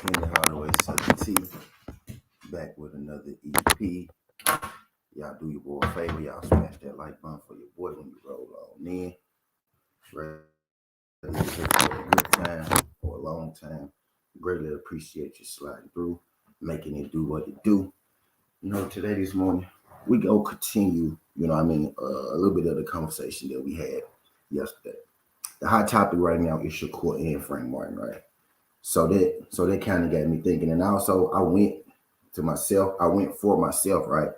Kenny Holloway 70 back with another EP. Y'all do your boy a favor, y'all smash that like button for your boy when you roll on in. Whether you're here for a good time or a long time, greatly appreciate you sliding through, making it do what it do. Today, this morning, we go continue, a little bit of the conversation that we had yesterday. The hot topic right now is Shakur and Frank Martin, right? So that kind of got me thinking. And also I went for myself, right?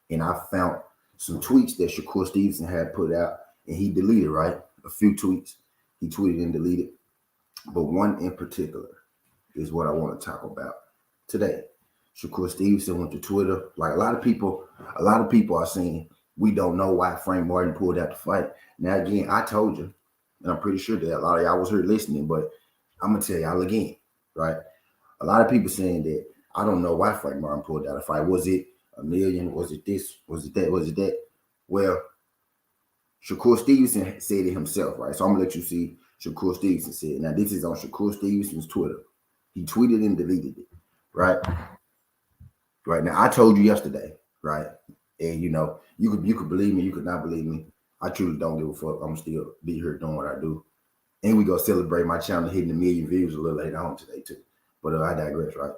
And I found some tweets that Shakur Stevenson had put out and he deleted, right? A few tweets. He tweeted and deleted. But one in particular is what I want to talk about today. Shakur Stevenson went to Twitter. Like a lot of people are saying we don't know why Frank Martin pulled out the fight. Now again, I told you, and I'm pretty sure that a lot of y'all was here listening, but I'm gonna tell y'all again, right? A lot of people saying that I don't know why Frank Martin pulled out a fight. Was it a million? Was it this? Was it that? Was it that? Well, Shakur Stevenson said it himself, right? So I'm gonna let you see Shakur Stevenson said it. Now this is on Shakur Stevenson's Twitter. He tweeted and deleted it, right? Right now, I told you yesterday, right? And you could believe me, you could not believe me. I truly don't give a fuck. I'm still be here doing what I do. And we go celebrate my channel hitting 1 million views a little later on today too. But I digress, right?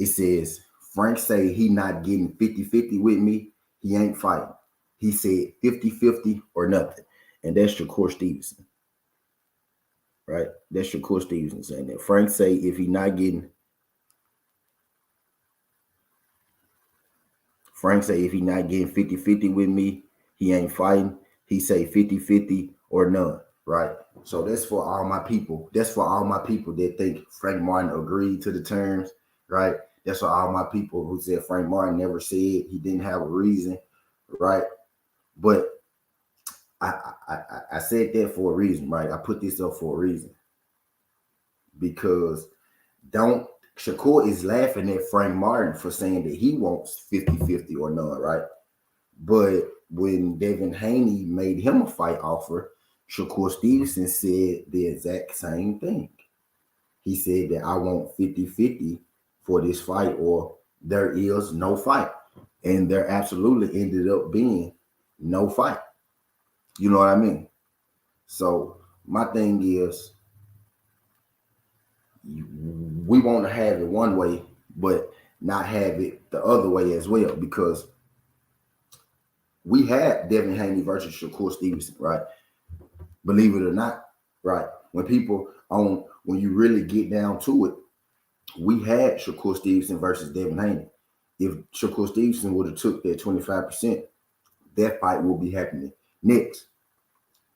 It says, Frank say he not getting 50-50 with me. He ain't fighting. He said 50-50 or nothing. And that's Shakur Stevenson, right? That's Shakur Stevenson saying that. Frank say if he not getting 50-50 with me, he ain't fighting. He say 50-50 or none, right? So that's for all my people. That's for all my people that think Frank Martin agreed to the terms, right? That's for all my people who said Frank Martin never said he didn't have a reason, right? But I said that for a reason, right? I put this up for a reason. Because Shakur is laughing at Frank Martin for saying that he wants 50-50 or none, right? But when Devin Haney made him a fight offer, Shakur Stevenson said the exact same thing. He said that I want 50-50 for this fight or there is no fight. And there absolutely ended up being no fight. You know what I mean? So my thing is, we want to have it one way, but not have it the other way as well, because we had Devin Haney versus Shakur Stevenson, right? Believe it or not, right? When you really get down to it, we had Shakur Stevenson versus Devin Haney. If Shakur Stevenson would have took that 25%, that fight will be happening next.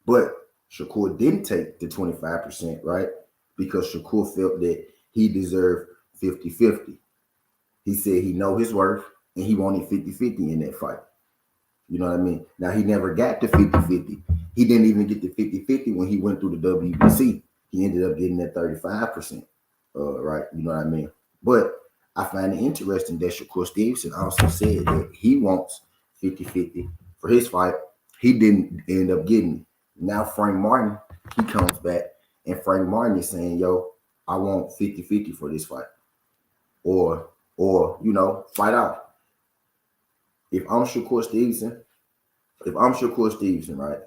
But Shakur didn't take the 25%, right? Because Shakur felt that he deserved 50-50. He said he know his worth and he wanted 50-50 in that fight. You know what I mean? Now, he never got the 50-50. He didn't even get the 50-50 when he went through the WBC. He ended up getting that 35%, right? You know what I mean? But I find it interesting that Shakur Stevenson also said that he wants 50-50 for his fight. He didn't end up getting it. Now, Frank Martin, he comes back. And Frank Martin is saying, yo, I want 50-50 for this fight. Or fight out. If I'm Shakur Stevenson, right,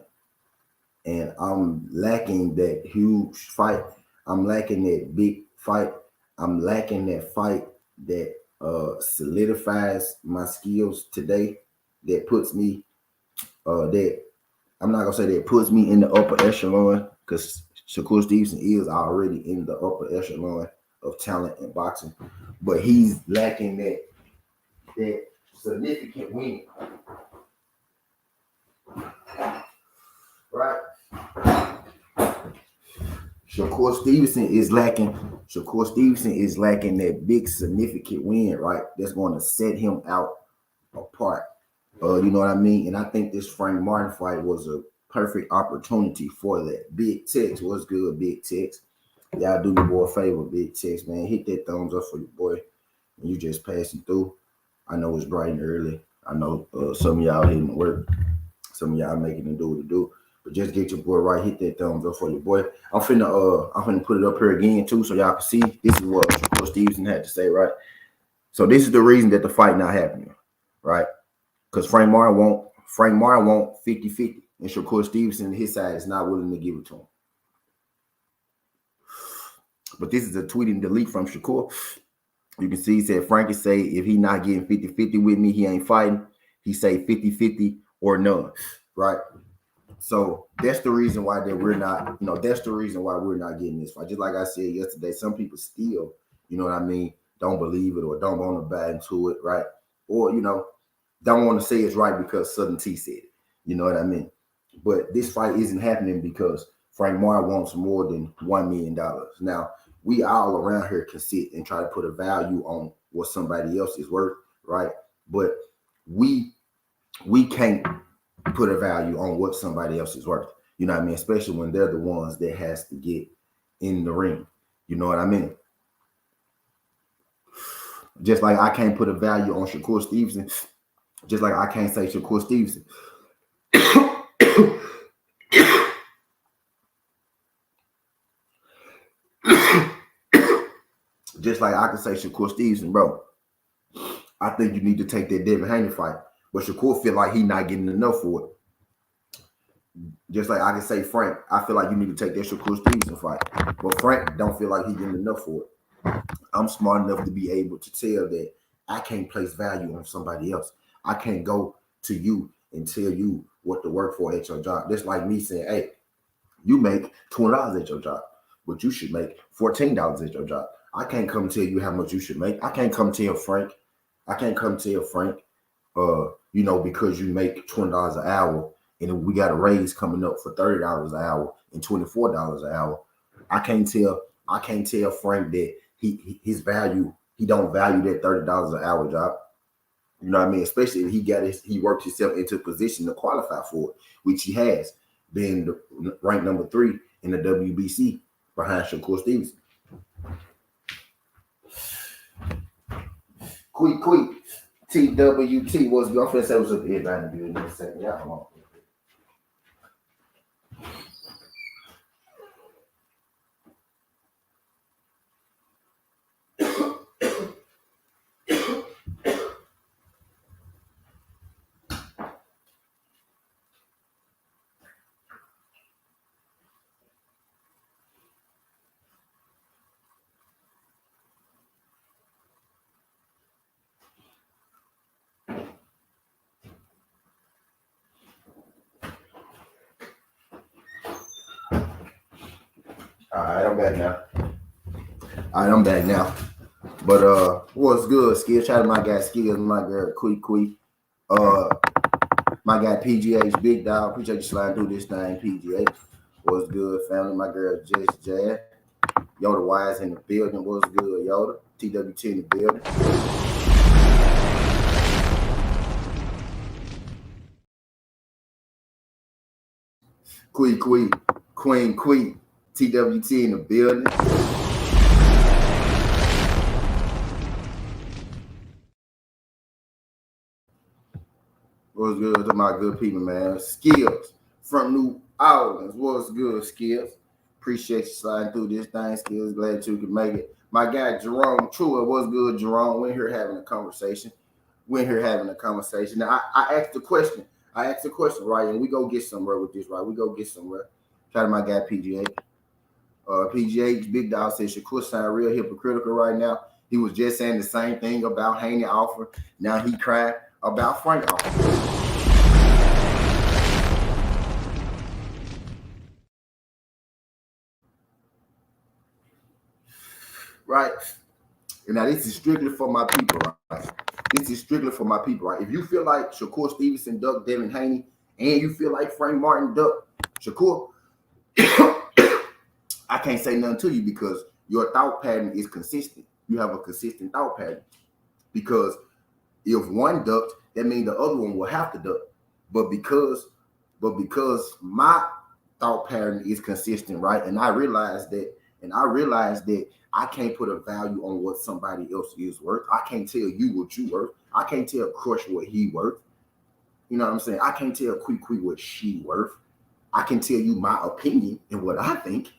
and I'm lacking that huge fight, I'm lacking that big fight, I'm lacking that fight that solidifies my skills today, that puts me, that I'm not going to say that puts me in the upper echelon, because Shakur Stevenson is already in the upper echelon of talent in boxing, but he's lacking that significant win. Right? Shakur Stevenson is lacking that big significant win, right? That's going to set him out apart. You know what I mean? And I think this Frank Martin fight was a perfect opportunity for that. Big Tex, what's good, Big Tex? Y'all do your boy a favor, Big Tex, man. Hit that thumbs up for your boy. When you just passing through. I know it's bright and early. I know some of y'all hitting work. Some of y'all making it do what it do. But just get your boy right. Hit that thumbs up for your boy. I'm finna put it up here again too, so y'all can see. This is what Shakur Stevenson had to say, right? So this is the reason that the fight not happening, right? Because Frank Martin won't 50-50. And Shakur Stevenson, his side, is not willing to give it to him. But this is a tweet and delete from Shakur. You can see he said, Frankie say, if he not getting 50-50 with me, he ain't fighting. He say 50-50 or none, right? So that's the reason why that we're not, that's the reason why we're not getting this fight. Just like I said yesterday, some people still, you know what I mean, don't believe it or don't want to buy into it, right? Or, don't want to say it's right because Southern T said it. You know what I mean? But this fight isn't happening because Frank Martin wants more than $1 million. Now, we all around here can sit and try to put a value on what somebody else is worth, right? But we can't put a value on what somebody else is worth. You know what I mean? Especially when they're the ones that has to get in the ring. You know what I mean? Just like I can't put a value on Shakur Stevenson, just like I can't say Shakur Stevenson. Just like I can say Shakur Stevenson, bro, I think you need to take that Devin Haney fight. But Shakur feel like he not getting enough for it. Just like I can say Frank, I feel like you need to take that Shakur Stevenson fight. But Frank don't feel like he getting enough for it. I'm smart enough to be able to tell that I can't place value on somebody else. I can't go to you and tell you what to work for at your job. That's like me saying, hey, you make $20 at your job, but you should make $14 at your job. I can't come tell you how much you should make. I can't come tell Frank, because you make $20 an hour and we got a raise coming up for $30 an hour and $24 an hour. I can't tell Frank that his value, he don't value that $30 an hour job. You know what I mean? Especially if he worked himself into a position to qualify for it, which he has, being ranked number 3 in the WBC behind Shakur Stevenson. Quick, TWT was your friend said was up here behind the building in a second. Y'all come on. All right, I'm back now. But what's good, Skills? Shout out to my guy Skills, my girl Quick. My guy PGH, Big Dog. Appreciate you sliding through this thing, PGH. What's good, family? My girl Jess Jazz. Yoda Wise in the building. What's good, Yoda? TWT in the building. Queen, TWT in the building. What's good to my good people, man? Skills from New Orleans. What's good, Skills? Appreciate you sliding through this thing, Skills. Glad you could make it. My guy Jerome True. What's good, Jerome? We're here having a conversation. Now, I asked the question. Right? And we go get somewhere with this, right? Shout out to my guy PGH. PGH, Big Dog says Shakur sound real hypocritical right now. He was just saying the same thing about Haney offer. Now he cried about Frank offer. Right? And now this is strictly for my people, right? If you feel like Shakur Stevenson ducked Devin Haney and you feel like Frank Martin ducked Shakur, I can't say nothing to you because your thought pattern is consistent. You have a consistent thought pattern. Because if one ducked, that means the other one will have to duck. But because my thought pattern is consistent, right? And I realize that I can't put a value on what somebody else is worth. I can't tell you what you worth. I can't tell Crush what he worth. You know what I'm saying? I can't tell Quick what she worth. I can tell you my opinion and what I think,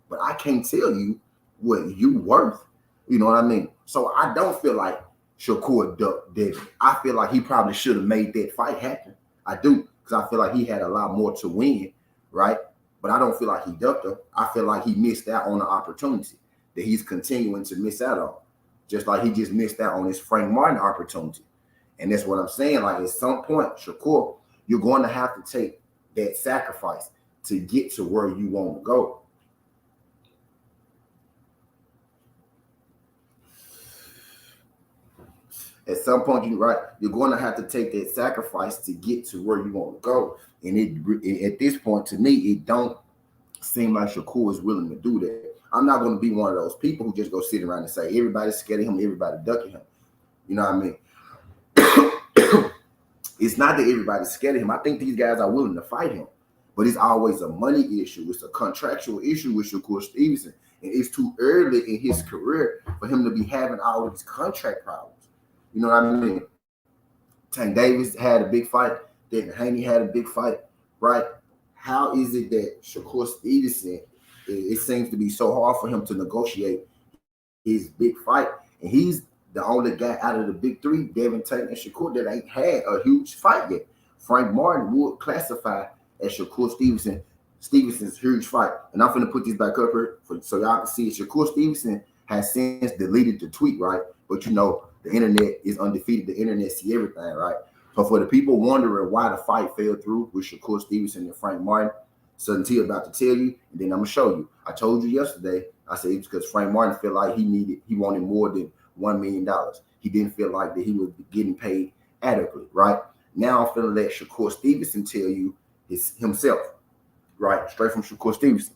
but I can't tell you what you worth. You know what I mean? So I don't feel like Shakur ducked Devin. I feel like he probably should have made that fight happen. I do, because I feel like he had a lot more to win, right? But I don't feel like he ducked him. I feel like he missed out on the opportunity that he's continuing to miss out on. Just like he just missed out on his Frank Martin opportunity. And that's what I'm saying. Like, at some point, Shakur, you're going to have to take that sacrifice to get to where you want to go. At some point, you're going to have to take that sacrifice to get to where you want to go. And at this point, to me, it don't seem like Shakur is willing to do that. I'm not going to be one of those people who just go sit around and say everybody's scared of him, everybody ducking him. You know what I mean? It's not that everybody's scared of him. I think these guys are willing to fight him, but it's always a money issue. It's a contractual issue with Shakur Stevenson, and it's too early in his career for him to be having all of these contract problems. You know what I mean? Tank Davis had a big fight. Devin Haney had a big fight, right? How is it that Shakur Stevenson, it seems to be so hard for him to negotiate his big fight, and he's the only guy out of the big three, Devin, Tank, and Shakur, that ain't had a huge fight yet. Frank Martin would classify as Shakur Stevenson's huge fight. And I'm going to put this back up here so y'all can see it. Shakur Stevenson has since deleted the tweet, right? But you know, the internet is undefeated. The internet see everything, right? So for the people wondering why the fight fell through with Shakur Stevenson and Frank Martin, Sudden T about to tell you, and then I'm going to show you. I told you yesterday, I said it's because Frank Martin felt like he wanted more than $1 million. He didn't feel like that he was getting paid adequately, right? Now I'm going to let Shakur Stevenson tell you himself, right? Straight from Shakur Stevenson.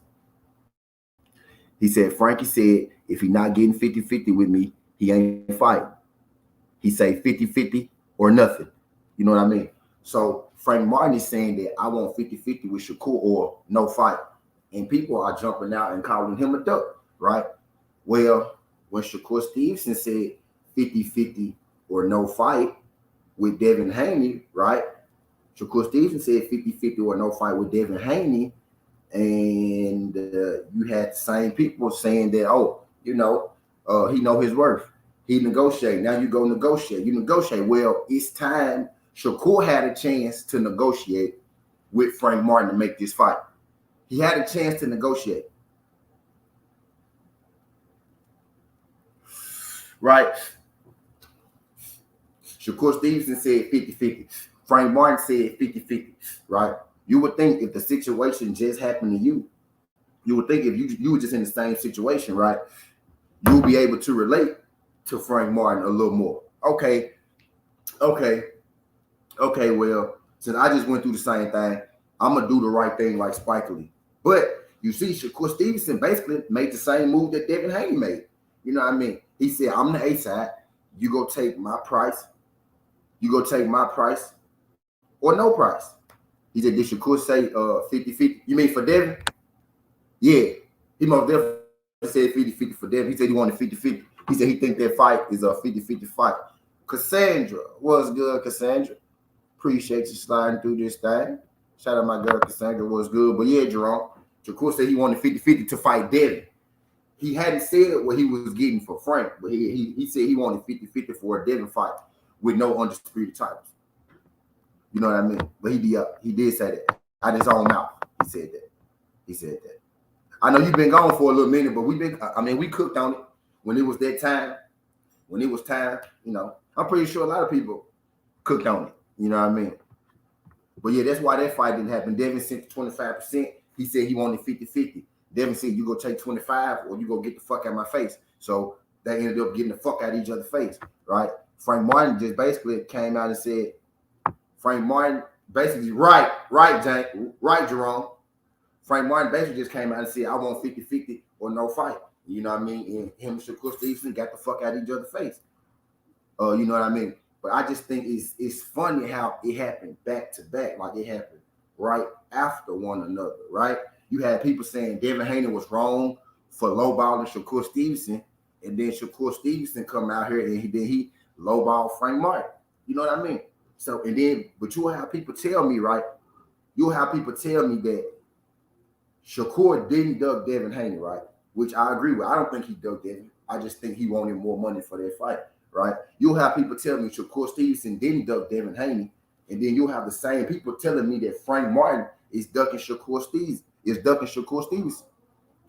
He said, Frankie said, if he not getting 50-50 with me, he ain't fighting. He say 50-50 or nothing. You know what I mean? So Frank Martin is saying that I want 50-50 with Shakur or no fight. And people are jumping out and calling him a duck, right? Well, when Shakur Stevenson said 50-50 or no fight with Devin Haney, right? Shakur Stevenson said 50-50 or no fight with Devin Haney. And you had the same people saying that, oh, you know, he know his worth. He negotiate. Now you go negotiate. You negotiate. Well, it's time. Shakur had a chance to negotiate with Frank Martin to make this fight. He had a chance to negotiate. Right? Shakur Stevenson said 50-50. Frank Martin said 50-50, right? You would think if the situation just happened to you, you would think if you were just in the same situation, right? You'll be able to relate to Frank Martin a little more. Okay, well, since I just went through the same thing, I'm going to do the right thing like Spike Lee. But you see, Shakur Stevenson basically made the same move that Devin Haney made. You know what I mean? He said, I'm the A side. You go take my price. You go take my price or no price. He said, did Shakur say 50-50? You mean for Devin? Yeah. He most definitely said 50-50 for Devin. He said he wanted 50-50. He said he think that fight is a 50-50 fight. Cassandra, what's good, Cassandra? Appreciate you sliding through this thing. Shout out my girl, Cassandra, what's good. But yeah, Jerome, Shakur said he wanted 50-50 to fight Devin. He hadn't said what he was getting for Frank, but he said he wanted 50-50 for a Devin fight with no undisputed titles. You know what I mean? But he did say that. Out of his own mouth, he said that. I know you've been gone for a little minute, but we cooked on it when it was that time. When it was time, you know, I'm pretty sure a lot of people cooked on it. You know what I mean? But yeah, that's why that fight didn't happen. Devin sent 25%. He said he wanted 50-50. Devin said, you go take 25 or you go get the fuck out of my face. So they ended up getting the fuck out of each other's face, right? Frank Martin just basically came out and said, Frank Martin basically, right, Jerome. Frank Martin basically just came out and said, I want 50-50 or no fight. You know what I mean? And him and Shakur Stevenson got the fuck out of each other's face. You know what I mean? But I just think it's funny how it happened back to back, like it happened right after one another, right? You had people saying Devin Haney was wrong for lowballing Shakur Stevenson, and then Shakur Stevenson come out here and he lowballed Frank Martin. You know what I mean? So, and then, but you'll have people tell me, right? You'll have people tell me that Shakur didn't duck Devin Haney, right? Which I agree with. I don't think he ducked Devin. I just think he wanted more money for that fight, right? You'll have people tell me Shakur Stevenson didn't duck Devin Haney, and then you'll have the same people telling me that Frank Martin is ducking Shakur Stevenson,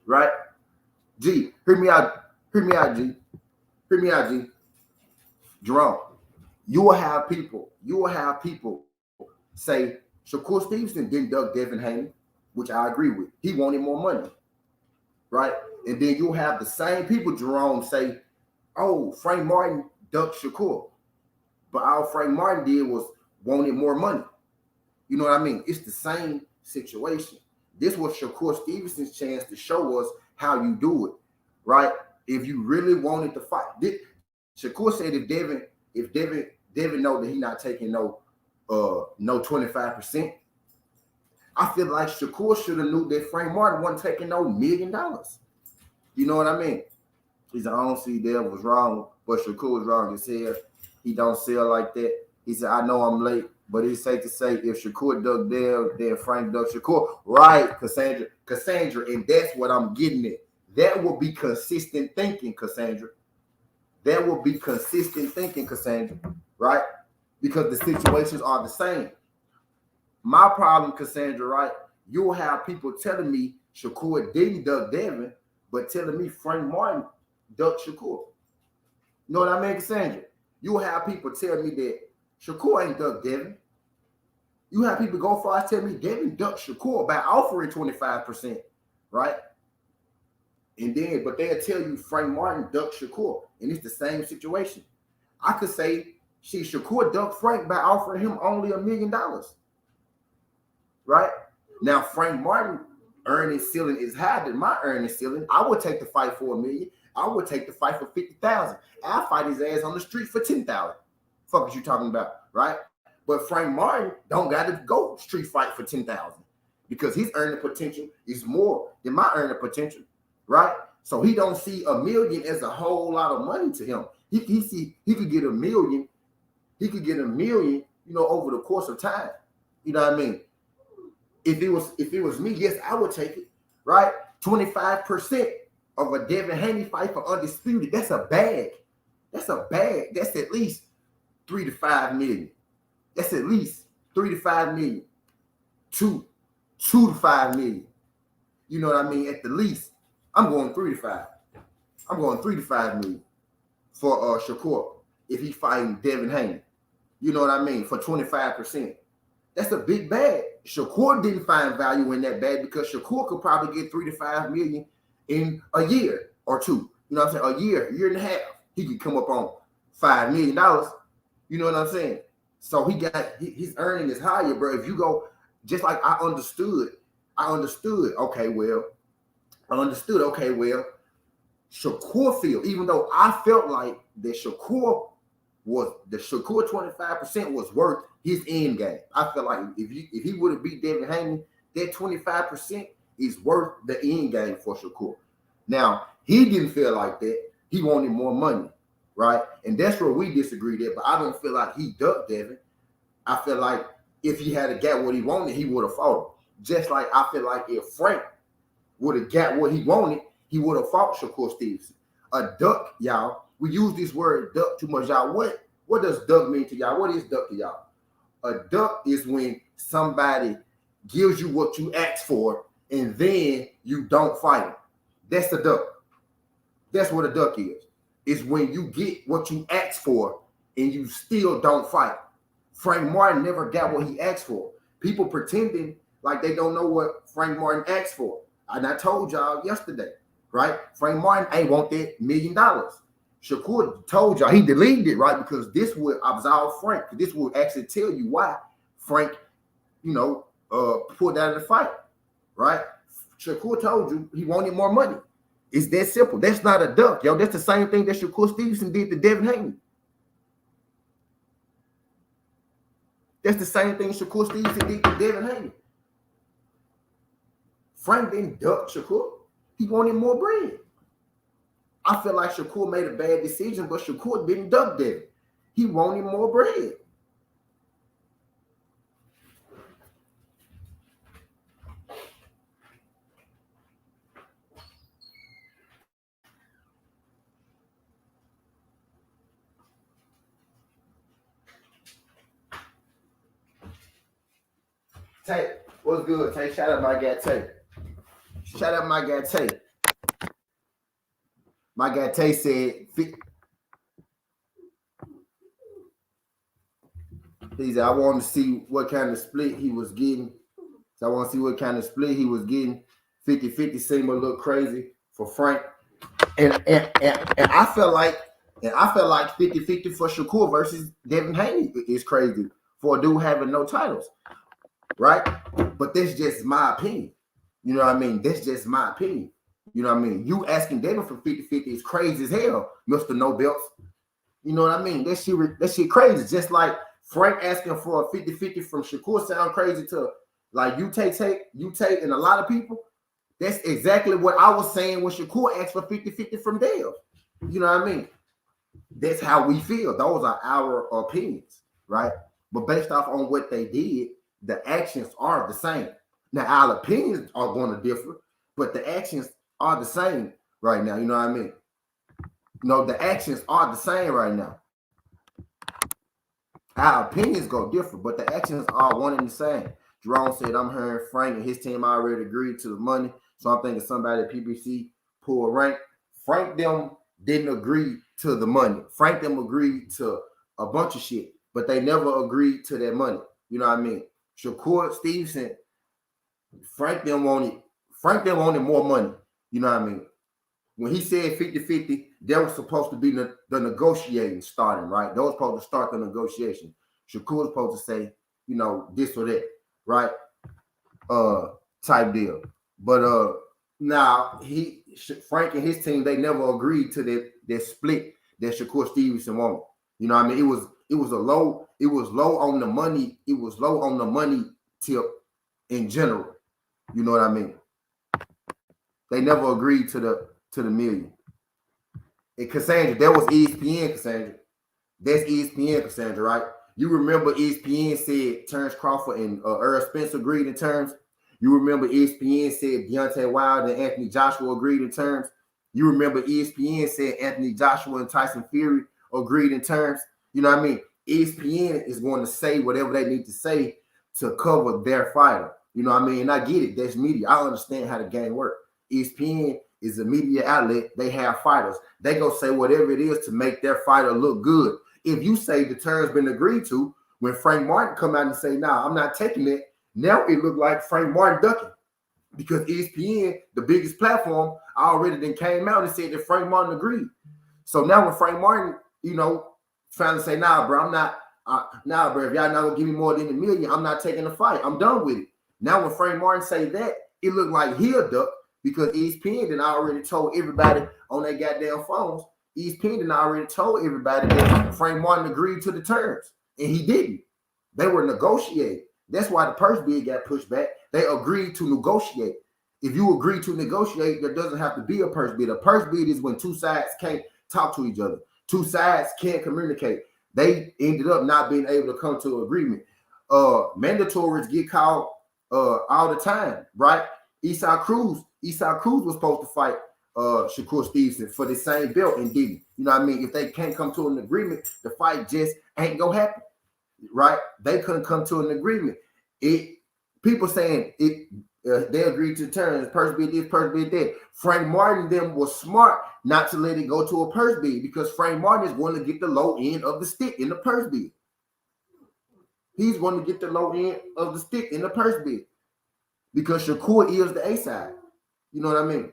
right? G, hear me out. Hear me out, G. Hear me out, G. Jerome, you will have people say Shakur Stevenson didn't duck Devin Haney, which I agree with. He wanted more money, right? And then you'll have the same people, Jerome, say, oh, Frank Martin ducked Shakur. But all Frank Martin did was wanted more money. You know what I mean? It's the same situation. This was Shakur Stevenson's chance to show us how you do it, right? If you really wanted to fight. Shakur said if Devin know that he not taking no 25%, I feel like Shakur should have knew that Frank Martin wasn't taking no $1 million. You know what I mean? He said, I don't see Dev was wrong, but Shakur was wrong. He said he don't sell like that. He said, I know I'm late, but it's safe to say if Shakur ducked Dev, then Frank ducked Shakur. Right, Cassandra, and that's what I'm getting at. That will be consistent thinking, Cassandra. That will be consistent thinking, Cassandra, right? Because the situations are the same. My problem, Cassandra, right? You'll have people telling me Shakur didn't duck Devin, but telling me Frank Martin ducked Shakur. You know what I mean, Cassandra? You'll have people tell me that Shakur ain't ducked Devin. You have people go far as tell me Devin ducked Shakur by offering 25%, right? And then, but they'll tell you Frank Martin ducked Shakur, and it's the same situation. I could say, Shakur ducked Frank by offering him only $1 million, right? Now, Frank Martin earning ceiling is higher than my earning ceiling. I would take the fight for $1 million. I would take the fight for $50,000. I'll fight his ass on the street for $10,000. Fuck is you talking about, right? But Frank Martin don't got to go street fight for $10,000 because his earning potential is more than my earning potential, right? So he don't see $1 million as a whole lot of money to him. He could get $1 million. He could get $1 million, over the course of time. You know what I mean? If it was me, yes, I would take it, right? 25% of a Devin Haney fight for undisputed. That's a bag. That's at least 3 to 5 million. That's at least 3 to 5 million. 2 to 5 million. You know what I mean? At the least, I'm going 3 to 5. I'm going 3 to 5 million for Shakur if he's fighting Devin Haney. You know what I mean? For 25%. That's a big bag. Shakur didn't find value in that bag because Shakur could probably get 3 to 5 million in a year or two. You know what I'm saying? A year and a half. He could come up on $5 million. You know what I'm saying? So his earning is higher, bro. If you go, just like I understood. Okay, well, Shakur field, even though I felt like the Shakur 25% was worth his end game. I felt like if he would have beat Devin Haney, that 25% is worth the end game for Shakur. Now, he didn't feel like that. He wanted more money, right? And that's where we disagreed at. But I don't feel like he ducked Devin. I feel like if he had got what he wanted, he would have fought him. Just like I feel like if Frank would have got what he wanted, he would have fought Shakur Stevenson. A duck, y'all. We use this word duck too much, y'all. What does duck mean to y'all? What is duck to y'all? A duck is when somebody gives you what you ask for and then you don't fight them. That's a duck. That's what a duck is. It's when you get what you ask for and you still don't fight. Frank Martin never got what he asked for. People pretending like they don't know what Frank Martin asked for. And I told y'all yesterday, right? Frank Martin ain't want that $1 million. Shakur told y'all he deleted it, right? Because this would absolve Frank. This would actually tell you why Frank, pulled out of the fight, right? Shakur told you he wanted more money. It's that simple. That's not a duck, yo. That's the same thing that Shakur Stevenson did to Devin Haney. That's the same thing Shakur Stevenson did to Devin Haney. Frank didn't duck Shakur. He wanted more bread. I feel like Shakur made a bad decision, but Shakur didn't duck Devin. He wanted more bread. Tay, what's good? Tay, shout out my guy Tay. Shout out my guy Tay. My guy Tay said, he said, I want to see what kind of split he was getting. So I want to see what kind of split he was getting. 50-50 seemed a little crazy for Frank. And I felt like 50-50 for Shakur versus Devin Haney is crazy for a dude having no titles. Right? But that's just my opinion. You know what I mean? That's just my opinion. You know what I mean? You asking Devin for 50-50 is crazy as hell, Mr. No Belts. You know what I mean? That shit crazy. Just like Frank asking for a 50-50 from Shakur sound crazy to like you take, and a lot of people. That's exactly what I was saying when Shakur asked for 50-50 from Dale. You know what I mean? That's how we feel. Those are our opinions, right? But based off on what they did, the actions are the same. Now, our opinions are going to differ, but the actions are the same right now. You know what I mean? No, the actions are the same right now. Our opinions go different, but the actions are one and the same. Jerome said, I'm hearing Frank and his team already agreed to the money. So I'm thinking somebody at PBC pull rank. Frank them didn't agree to the money. Frank them agreed to a bunch of shit, but they never agreed to that money. You know what I mean? Shakur Stevenson, Frank them wanted more money. You know what I mean? When he said 50-50, that was supposed to be the negotiating starting, right? That was supposed to start the negotiation. Shakur was supposed to say, you know, this or that, right? Type deal. But now Frank and his team, they never agreed to that split that Shakur Stevenson wanted. You know what I mean? It was low on the money. It was low on the money tip in general. You know what I mean? They never agreed to the million. And Cassandra, that was ESPN, Cassandra. That's ESPN, Cassandra, right? You remember ESPN said Terrence Crawford and Earl Spence agreed in terms. You remember ESPN said Deontay Wilder and Anthony Joshua agreed in terms. You remember ESPN said Anthony Joshua and Tyson Fury agreed in terms. You know what I mean? ESPN is going to say whatever they need to say to cover their fighter. You know what I mean? And I get it. That's media. I understand how the game works. ESPN is a media outlet. They have fighters. They go say whatever it is to make their fighter look good. If you say the terms been agreed to, when Frank Martin come out and say, nah, I'm not taking it, now it look like Frank Martin ducking. Because ESPN, the biggest platform, already then came out and said that Frank Martin agreed. So now when Frank Martin, you know, trying to say, nah, bro, I'm not, bro, if y'all not gonna give me more than $1 million, I'm not taking the fight. I'm done with it. Now when Frank Martin say that, it looked like he'll duck because ESPN then already told everybody on their goddamn phones. ESPN then already told everybody that Frank Martin agreed to the terms, and he didn't. They were negotiating. That's why the purse bid got pushed back. They agreed to negotiate. If you agree to negotiate, there doesn't have to be a purse bid. A purse bid is when two sides can't talk to each other. Two sides can't communicate. They ended up not being able to come to an agreement. Mandatories get called all the time, right? Esau Cruz was supposed to fight Shakur Stevenson for the same belt and didn't. You know what I mean? If they can't come to an agreement, the fight just ain't gonna happen, right? They couldn't come to an agreement. People saying they agreed to terms, purse bid this, purse bid that. Frank Martin them was smart not to let it go to a purse bid because Frank Martin is going to get the low end of the stick in the purse bid. He's going to get the low end of the stick in the purse bid because Shakur is the A side. You know what I mean?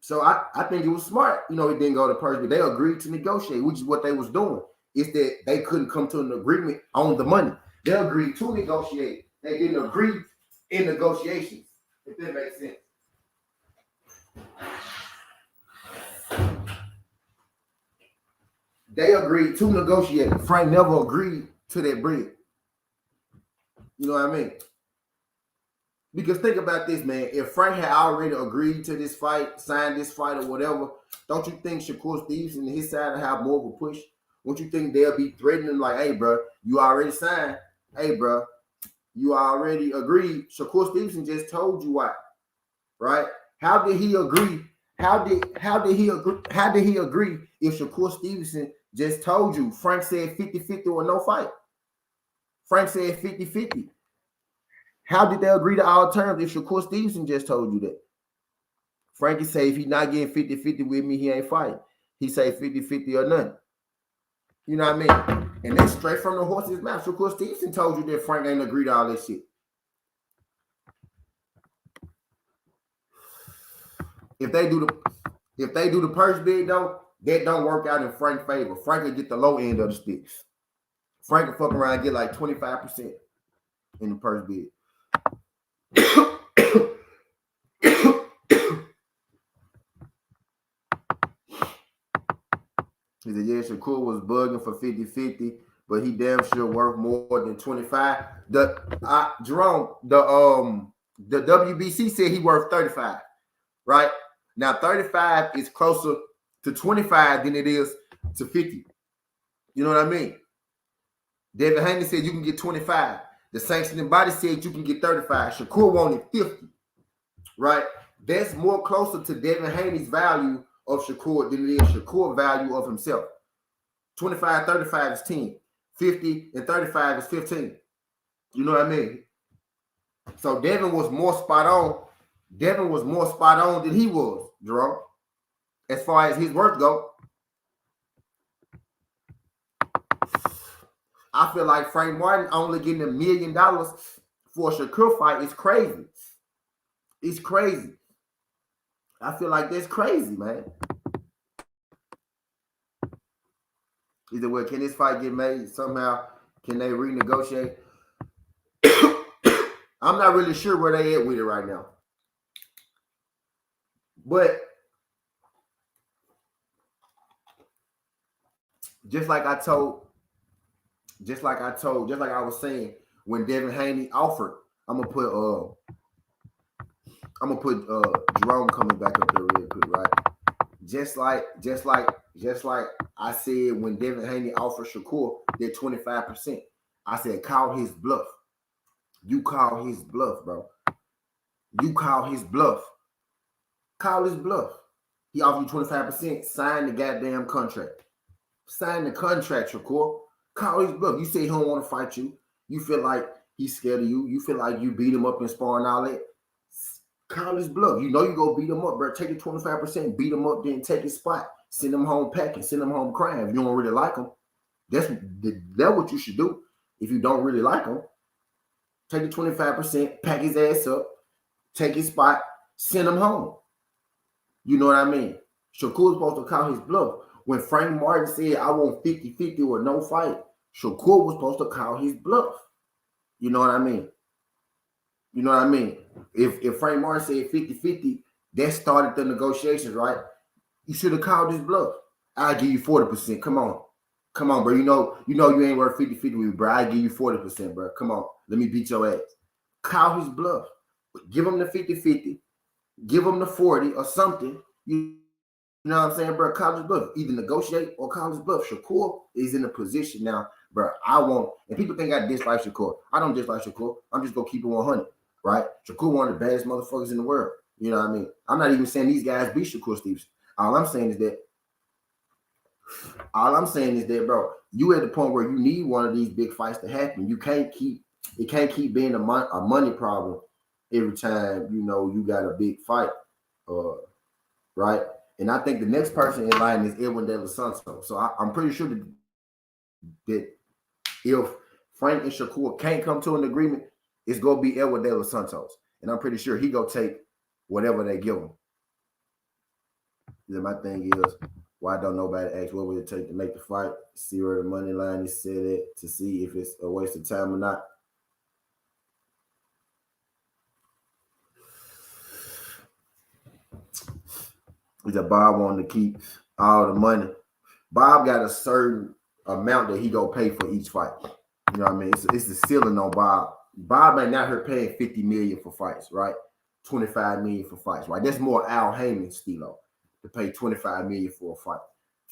So I think it was smart. You know, it didn't go to purse bid. They agreed to negotiate, which is what they was doing. It's that they couldn't come to an agreement on the money. They agreed to negotiate. They didn't agree in negotiations, if that makes sense. They agreed to negotiate. Frank never agreed to that bread. You know what I mean? Because think about this, man. If Frank had already agreed to this fight, signed this fight or whatever, don't you think Shakur Stevenson and his side will have more of a push? Don't you think they'll be threatening like, hey, bro, you already signed. Hey, bro, you already agreed. Shakur Stevenson just told you why, right? How did he agree? How did he agree? How did he agree if Shakur Stevenson just told you? Frank said 50-50 or no fight. Frank said 50-50. How did they agree to all terms if Shakur Stevenson just told you that? Frankie say if he not getting 50-50 with me, he ain't fighting. He say 50-50 or nothing. You know what I mean? And that's straight from the horse's mouth. Shakur Stevenson told you that Frank ain't agreed to all this shit. If they do the purse bid though, that don't work out in Frank's favor. Frank will get the low end of the sticks. Frank will fuck around and get like 25% in the purse bid. He said, yeah, Shakur was bugging for 50-50, but he damn sure worth more than 25. Jerome, the WBC said he worth 35, right? Now 35 is closer to 25 than it is to 50. You know what I mean? David Haney said you can get 25. The sanctioning body said you can get 35. Shakur wanted 50, right? That's more closer to Devin Haney's value of Shakur than it is Shakur value of himself. 25, 35 is 10. 50 and 35 is 15. You know what I mean? So Devin was more spot on. Devin was more spot on than he was, Jerome, as far as his worth go. I feel like Frank Martin only getting $1 million for a Shakur fight is crazy. It's crazy. I feel like that's crazy, man. Either way, can this fight get made somehow? Can they renegotiate? I'm not really sure where they at with it right now. But just like I was saying, when Devin Haney offered, I'm gonna put Jerome coming back up there real quick, right? Just like I said when Devin Haney offered Shakur that 25%, I said call his bluff. You call his bluff, bro. You call his bluff. Call his bluff. He offered you 25%. Sign the goddamn contract. Sign the contract, Shakur. Call his bluff. You say he don't want to fight you. You feel like he's scared of you. You feel like you beat him up in sparring all that. Call his bluff. You know you go beat him up, bro. Take the 25%, beat him up, then take his spot. Send him home packing. Send him home crying. If you don't really like him, that's what you should do. If you don't really like him, take the 25%, pack his ass up, take his spot, send him home. You know what I mean? Shakur's supposed to call his bluff. When Frank Martin said, I want 50-50 or no fight, Shakur was supposed to call his bluff. You know what I mean? You know what I mean? If Frank Martin said 50-50, that started the negotiations, right? You should have called his bluff. I'll give you 40%. Come on. Come on, bro. You know you ain't worth 50-50 with me, bro. I'll give you 40%, bro. Come on. Let me beat your ass. Call his bluff. Give him the 50-50. Give him the 40 or something. You know what I'm saying, bro? Call his bluff. Either negotiate or call his bluff. Shakur is in a position now, bro. And people think I dislike Shakur. I don't dislike Shakur. I'm just going to keep it 100, right? Shakur one of the baddest motherfuckers in the world. You know what I mean? I'm not even saying these guys beat Shakur Stevenson. All I'm saying is that, bro, you at the point where you need one of these big fights to happen. It can't keep being a money problem every time, you got a big fight, right? And I think the next person in line is Edwin De Los Santos. So I'm pretty sure that if Frank and Shakur can't come to an agreement, it's going to be Edwin De Los Santos. And I'm pretty sure he going to take whatever they give him. Then my thing is, why don't nobody ask what would it take to make the fight? See where the money line is set at to see if it's a waste of time or not. That Bob wanted to keep all the money. Bob got a certain amount that he gonna pay for each fight. You know what I mean? It's the ceiling on Bob. Bob ain't not here paying $50 million for fights, right? $25 million for fights, right? That's more Al Heyman stilo to pay $25 million for a fight,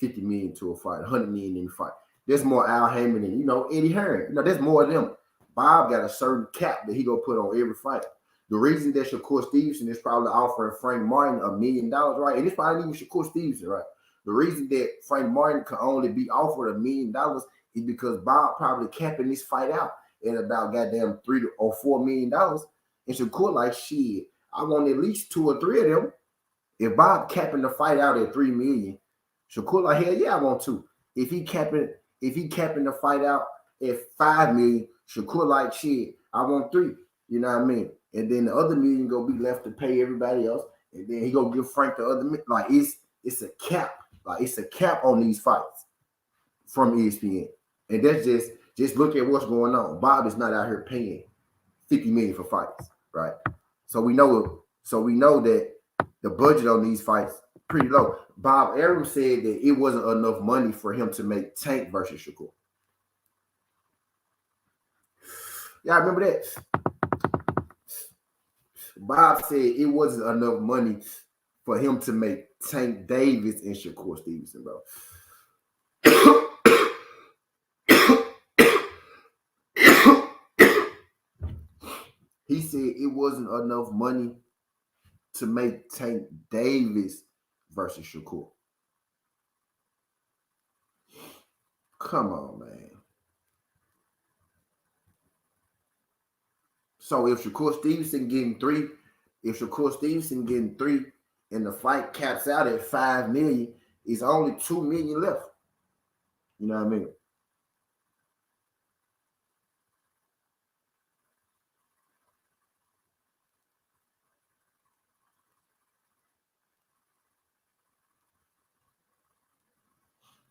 $50 million to a fight, $100 million in a fight. There's more Al Heyman than Eddie Hearn. There's more of them. Bob got a certain cap that he gonna put on every fight. The reason that Shakur Stevenson is probably offering Frank Martin $1 million, right? And it's probably even Shakur Stevenson, right? The reason that Frank Martin can only be offered $1 million is because Bob probably capping this fight out at about goddamn $3 or $4 million. And Shakur like, shit, I want at least 2 or 3 of them. If Bob capping the fight out at $3 million, Shakur like, hell yeah, I want 2. If he capping the fight out at $5 million, Shakur like, shit, I want 3. You know what I mean? And then the other $1 million gonna be left to pay everybody else, and then he gonna give Frank the other $1 million. Like it's a cap. Like it's a cap on these fights from ESPN. And that's just look at what's going on. Bob is not out here paying $50 million for fights, right? So we know that the budget on these fights pretty low. Bob Arum said that it wasn't enough money for him to make Tank versus Shakur. Y'all remember that? Bob said it wasn't enough money for him to make Tank Davis and Shakur Stevenson, bro. He said it wasn't enough money to make Tank Davis versus Shakur. Come on, man. So if Shakur Stevenson getting 3, and the fight caps out at $5 million, it's only $2 million left. You know what I mean?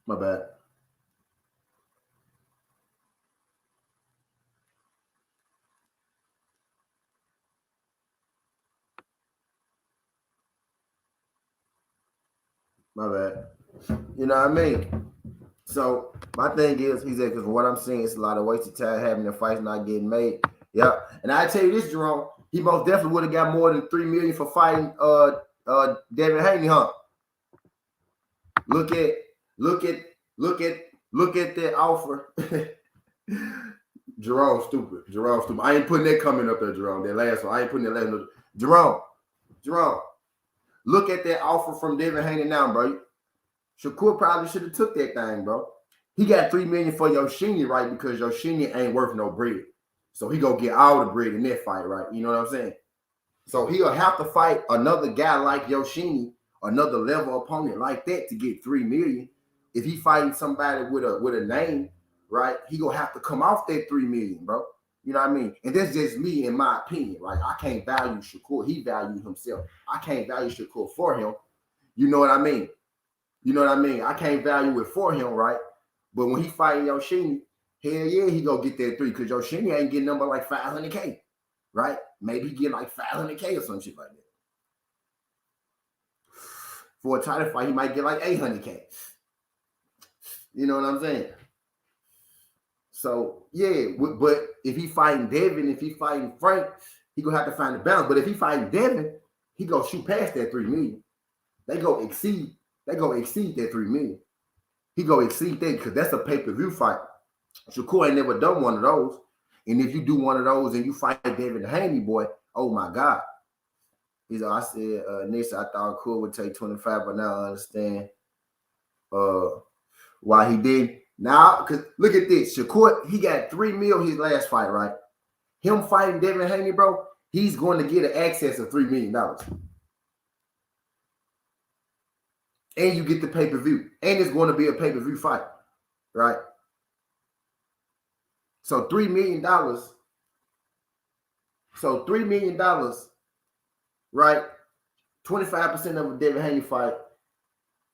My bad. My bad. You know what I mean? So my thing is, he said, because what I'm saying is a lot of wasted time having the fights not getting made. Yeah. And I tell you this, Jerome, he most definitely would have got more than $3 million for fighting Devin Haney, huh? Look at that offer. Jerome stupid. I ain't putting that comment up there, Jerome. That last one. I ain't putting that last one. Jerome. Look at that offer from Devin Haney now, bro. Shakur probably should have took that thing, bro. He got $3 million for Yoshini, right? Because Yoshini ain't worth no bread. So he gonna get all the bread in that fight, right? You know what I'm saying? So he'll have to fight another guy like Yoshini, another level opponent like that to get $3 million. If he fighting somebody with a name, right? He gonna have to come off that $3 million, bro. You know what I mean? And that's just me, in my opinion. Right? I can't value Shakur. He values himself. I can't value Shakur for him. You know what I mean? I can't value it for him, right? But when he fighting Yoshini, hell yeah, he gonna get that 3 because Yoshini ain't getting number like $500K, right? Maybe he get like $500K or some shit like that. For a title fight, he might get like $800K. You know what I'm saying? So yeah, but if he fighting Devin, if he fighting Frank, he gonna have to find the balance. But if he fighting Devin, he gonna shoot past that $3 million. They gonna exceed that $3 million. He gonna exceed that because that's a pay-per-view fight. Shakur ain't never done one of those. And if you do one of those and you fight David Haney, boy, oh my God. I said, initially I thought Shakur would take 25, but now I understand why he did. Now, because look at this. Shakur, he got $3 million his last fight, right? Him fighting Devin Haney, bro, he's going to get an excess of $3 million. And you get the pay-per-view. And it's going to be a pay-per-view fight, right? So $3 million. So $3 million, right? 25% of a Devin Haney fight.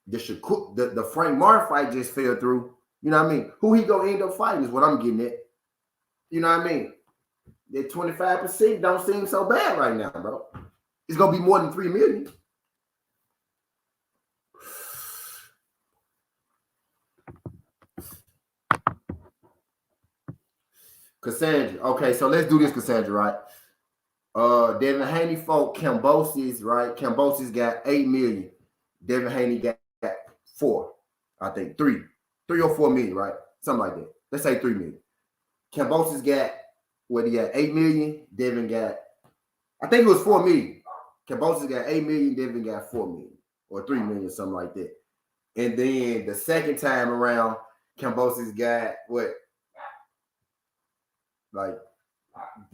The Frank Martin fight just fell through. You know what I mean? Who he gonna end up fighting is what I'm getting at. You know what I mean? That 25% don't seem so bad right now, bro. It's gonna be more than $3 million. Cassandra. Okay, so let's do this, Cassandra, right? Devin Haney fought Kambosos, right? Kambosos got $8 million. Devin Haney got 4, I think 3 or 4 million, right? Something like that. Let's say 3 million. Kambosos got what he got? 8 million. Devin got, I think it was 4 million. Kambosos got 8 million. Devin got 4 million or 3 million, something like that. And then the second time around, Kambosos got what? Like,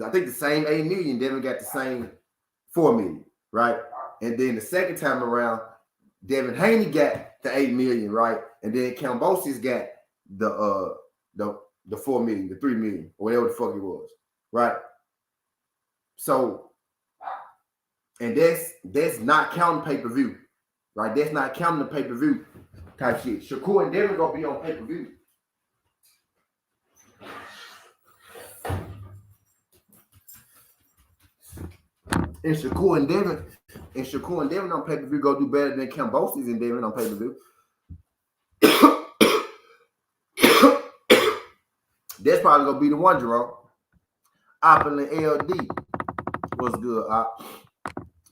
I think the same 8 million, Devin got the same 4 million, right? And then the second time around, Devin Haney got the 8 million, right? And then Kambosos got the 4 million, the 3 million, or whatever the fuck it was, right? So, and that's not counting pay-per-view, right? That's not counting the pay-per-view type shit. Shakur and Devin gonna be on pay-per-view. And Shakur and Devin on pay-per-view go do better than Kambosos and Devin on pay-per-view. That's probably gonna be the one, Jerome. Opulent LD, what's good?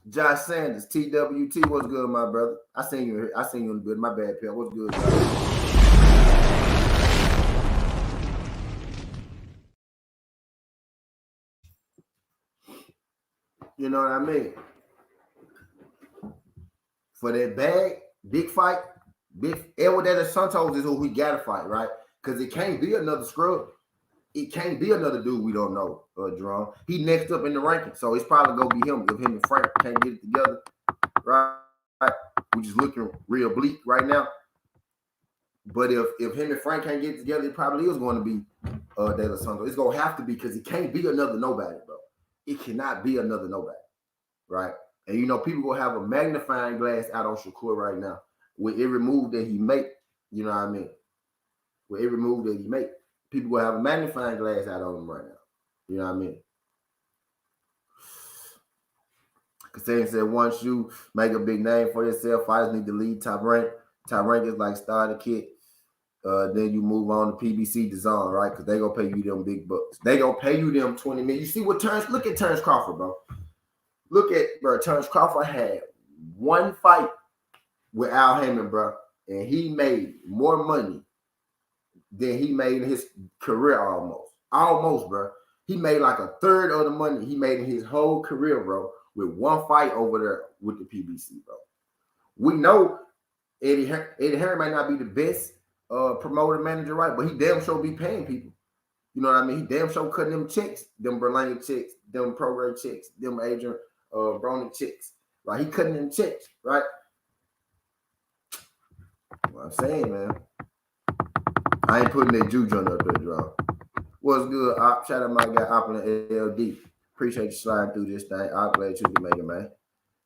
Josh Sanders, TWT, what's good, my brother? I seen you in the good. My bad, pal. What's good, Josh? You know what I mean? For that big fight, Edward De Los Santos is who we gotta fight, right? Because it can't be another scrub. It can't be another dude we don't know, Jerome. He next up in the ranking, so it's probably gonna be him if him and Frank can't get it together, right? We're just looking real bleak right now. But if him and Frank can't get it together, it probably is going to be De Los Santos. It's gonna have to be because it can't be another nobody, bro. It cannot be another nobody, right? And you know, people gonna have a magnifying glass out on Shakur right now with every move that he make. You know what I mean? With every move that he make, people gonna have a magnifying glass out on him right now. You know what I mean? Kasabian said, once you make a big name for yourself, fighters need to lead top rank. Top rank is like starter kit. Then you move on to PBC design, right? Because they gonna pay you them big bucks. They gonna pay you them 20 million. You see what look at Terrence Crawford, bro. Look at, bro, Terrence Crawford had one fight with Al Haymon, bro, and he made more money than he made in his career almost. Almost, bro. He made like a third of the money he made in his whole career, bro, with one fight over there with the PBC, bro. We know Eddie Hearn might not be the best promoter manager, right? But he damn sure be paying people. You know what I mean? He damn sure cutting them checks, them Berlanga checks, them program checks, them Adrian Broning checks. Right? He cutting them checks, right? What I'm saying, man. I ain't putting that juju up there, draw. What's good, Op? Shout out my guy Op in the LD. Appreciate you sliding through this thing. I'm glad you can make it, man.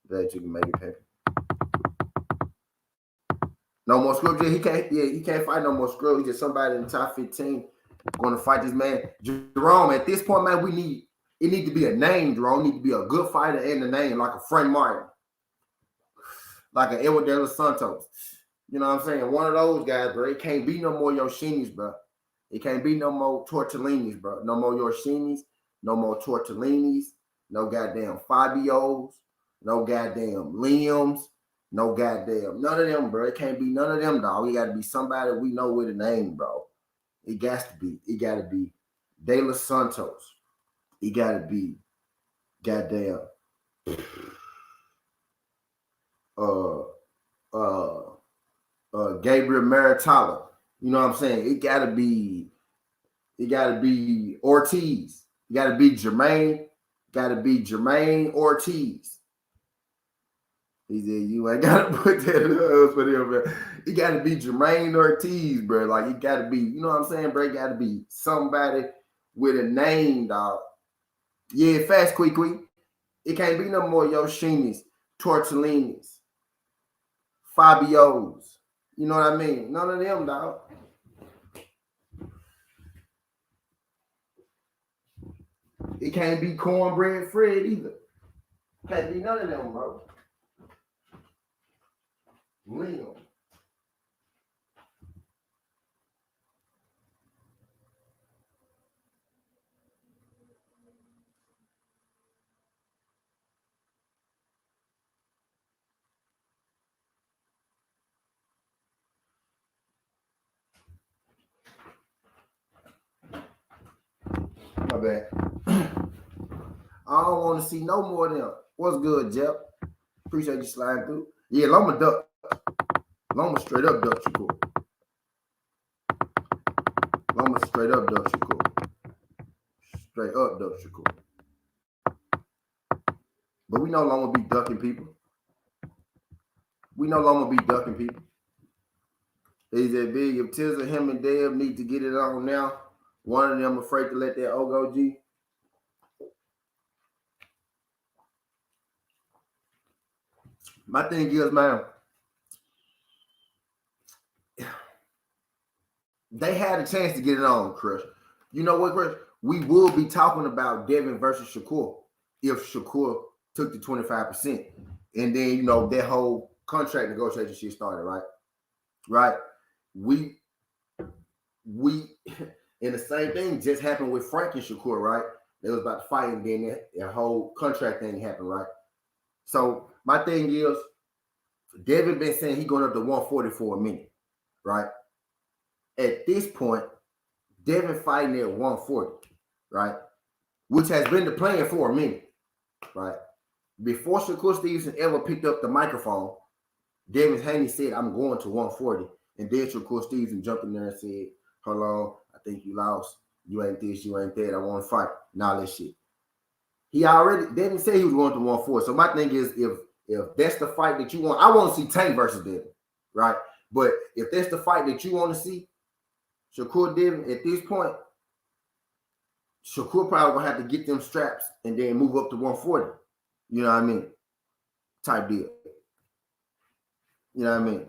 Glad you can make it, paper. No more scrubs. He can't fight no more scrubs. He's just somebody in the top 15 going to fight this man. Jerome, at this point, man, it need to be a name, Jerome. Need to be a good fighter and a name, like a Frank Martin, like an Edward De Los Santos. You know what I'm saying? One of those guys, bro. It can't be no more Yoshinis, bro. It can't be no more Tortellinis, bro. No more Yoshinis, no more Tortellinis, no goddamn Fabios, no goddamn Liams, no goddamn, none of them, bro. It can't be none of them, dog. It got to be somebody we know with a name, bro. It got to be De Los Santos. It got to be goddamn Gabriel Maritala. You know what I'm saying? It gotta be Ortiz. It gotta be Jermaine Ortiz. He said, you ain't gotta put that up for them, man. It gotta be Jermaine Ortiz, bro. Like, it gotta be, you know what I'm saying, bro? It gotta be somebody with a name, dog. Yeah, fast, quick. It can't be no more Yoshinis, Tortellinis, Fabios. You know what I mean? None of them, dog. It can't be Cornbread Fred either. Can't be none of them, bro. Liam. My bad. I don't want to see no more of them. What's good, Jeff? Appreciate you sliding through. Yeah, Loma duck. Loma straight up duck Shakur. Loma straight up duck Shakur. Straight up duck Shakur. But we no longer be ducking people. We no longer be ducking people. Is that big? If Tizza, him, and Deb need to get it on now, one of them afraid to let that go G. My thing is, man, they had a chance to get it on, Chris. You know what, Chris? We will be talking about Devin versus Shakur if Shakur took the 25%. And then, you know, that whole contract negotiation shit started, right? Right? We and the same thing just happened with Frank and Shakur, right? They was about to fight, and then that whole contract thing happened, right? So my thing is, Devin been saying he going up to 140 for a minute, right? At this point, Devin fighting at 140, right? Which has been the plan for a minute, right? Before Shakur Stevenson ever picked up the microphone, Devin Haney said, I'm going to 140. And then Shakur Stevenson jumped in there and said, hold on, I think you lost. You ain't this, you ain't that. I want to fight. Now that shit. Devin said he was going to 140. So my thing is, if that's the fight that you want, I want to see Tank versus Devin, right? But if that's the fight that you want to see, Shakur Devin, at this point, Shakur probably gonna have to get them straps and then move up to 140. You know what I mean? Type deal. You know what I mean?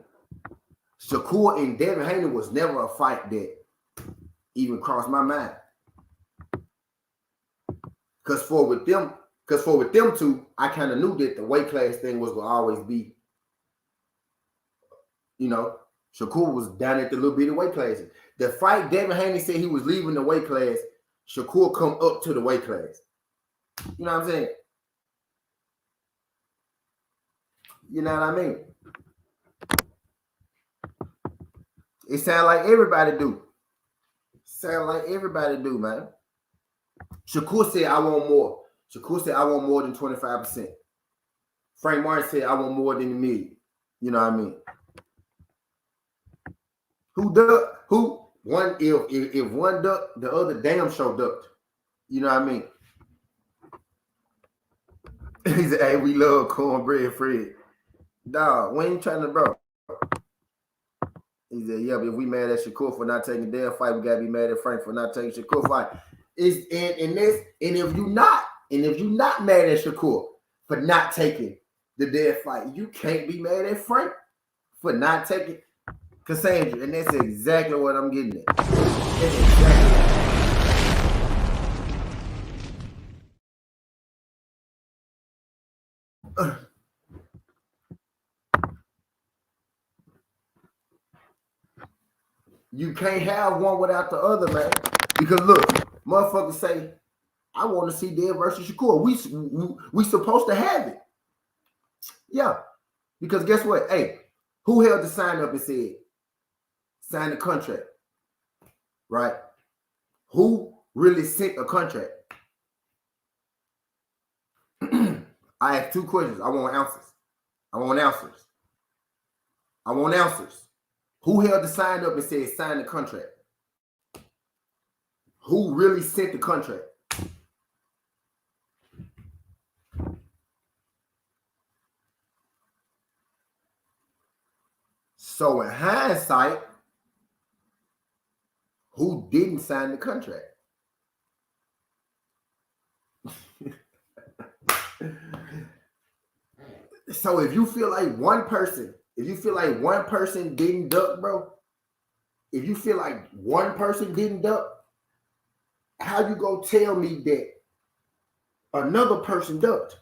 Shakur and Devin Haney was never a fight that even crossed my mind. Cause for with them two, I kind of knew that the weight class thing was gonna always be, you know, Shakur was down at the little bitty weight classes. The fight Devin Haney said he was leaving the weight class, Shakur come up to the weight class. You know what I'm saying? You know what I mean? It sounds like everybody do. Man. Shakur said, I want more. Shakur said, I want more than 25%. Frank Martin said, I want more than a million. You know what I mean? Who one if one ducked, the other damn show ducked. You know what I mean? He said, hey, we love cornbread Fred. Dog, we ain't trying to, bro. He said, yeah, but if we mad at Shakur for not taking their fight, we gotta be mad at Frank for not taking Shakur fight. And if you not mad at Shakur for not taking the dead fight, you can't be mad at Frank for not taking Cassandra. And that's exactly what I'm getting at. That's exactly You can't have one without the other, man. Because look, motherfuckers say, I want to see Dev versus Shakur. We supposed to have it. Yeah. Because guess what? Hey, who held the sign up and said, sign the contract? Right? Who really sent a contract? I asked two questions. I want answers. Who held the sign up and said, sign the contract? Who really sent the contract? So in hindsight, who didn't sign the contract? So if you feel like one person didn't duck, bro, if you feel like one person didn't duck, how you gonna tell me that another person ducked?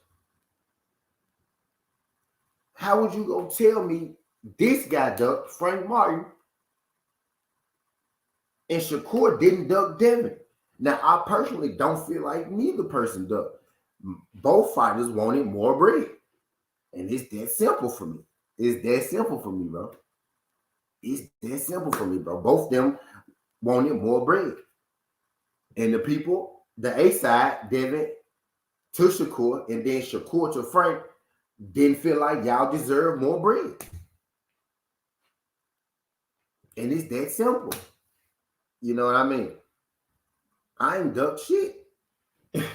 How would you go tell me this guy ducked, Frank Martin, and Shakur didn't duck Devin? Now, I personally don't feel like neither person ducked. Both fighters wanted more bread. And it's that simple for me. It's that simple for me, bro. Both of them wanted more bread. And the people, the A side, Devin to Shakur, and then Shakur to Frank, didn't feel like y'all deserve more bread. And it's that simple. You know what I mean? I ain't ducked shit.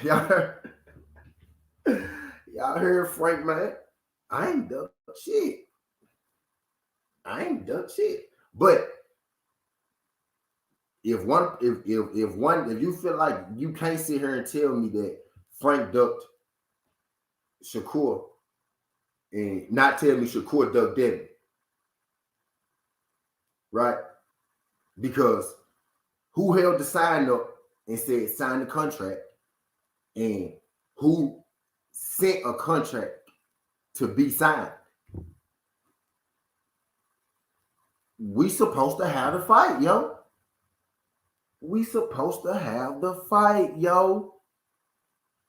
Y'all heard, y'all heard Frank, man. I ain't done shit. I ain't done shit. But if you feel like you can't sit here and tell me that Frank ducked Shakur and not tell me Shakur ducked Devin, right? Because who held the sign up and said sign the contract, and who sent a contract to be signed? We supposed to have the fight, yo. We supposed to have the fight, yo.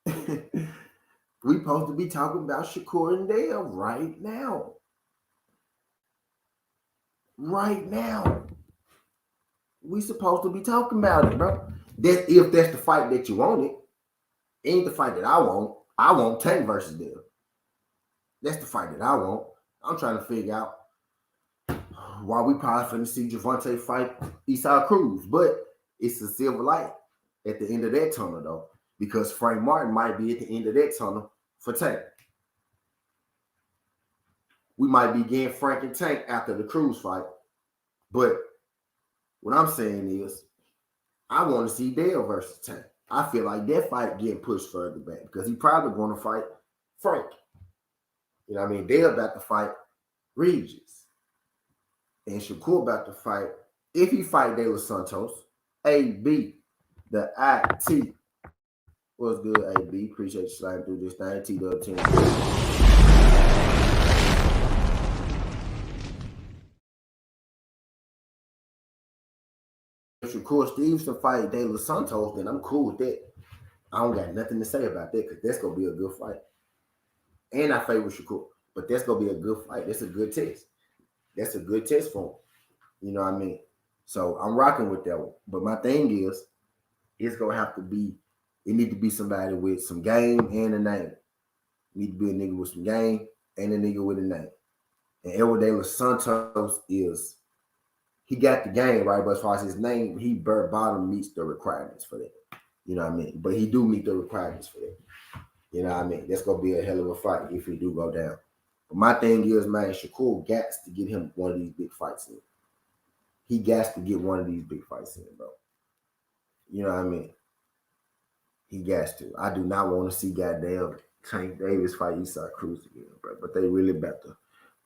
We supposed to be talking about Shakur and Dale right now. Right now. We supposed to be talking about it, bro. That if that's the fight that you wanted, ain't the fight that I want. I want Tank versus Dale. That's the fight that I want. I'm trying to figure out why we probably finna see Javante fight Esau Cruz, but it's a silver light at the end of that tunnel, though, because Frank Martin might be at the end of that tunnel for Tank. We might be getting Frank and Tank after the Cruz fight, but what I'm saying is, I want to see Dale versus Tank. I feel like that fight getting pushed further back because he probably going to fight Frank. You know what I mean? Dale about to fight Regis. And Shakur about to fight, if he fight De Los Santos, AB, the IT. What's good, AB? Appreciate you sliding through this thing. T-Dub 10. If Shakur Stevenson fight De Los Santos, then I'm cool with that. I don't got nothing to say about that because that's going to be a good fight. And I favor Shakur, but that's going to be a good fight. That's a good test. That's a good test for him. You know what I mean? So I'm rocking with that one. But my thing is, it's going to have to be, it need to be somebody with some game and a name. It need to be a nigga with some game and a nigga with a name. And Edward De Los Santos is, he got the game, right? But as far as his name, he Burt Bottom meets the requirements for that. You know what I mean? But he do meet the requirements for that. You know what I mean? That's going to be a hell of a fight if he do go down. But my thing is, man, Shakur gats to get him one of these big fights in. He gats to get one of these big fights in, bro. You know what I mean? He gats to. I do not want to see goddamn Tank Davis fight Esau Cruz again, bro. But they really about to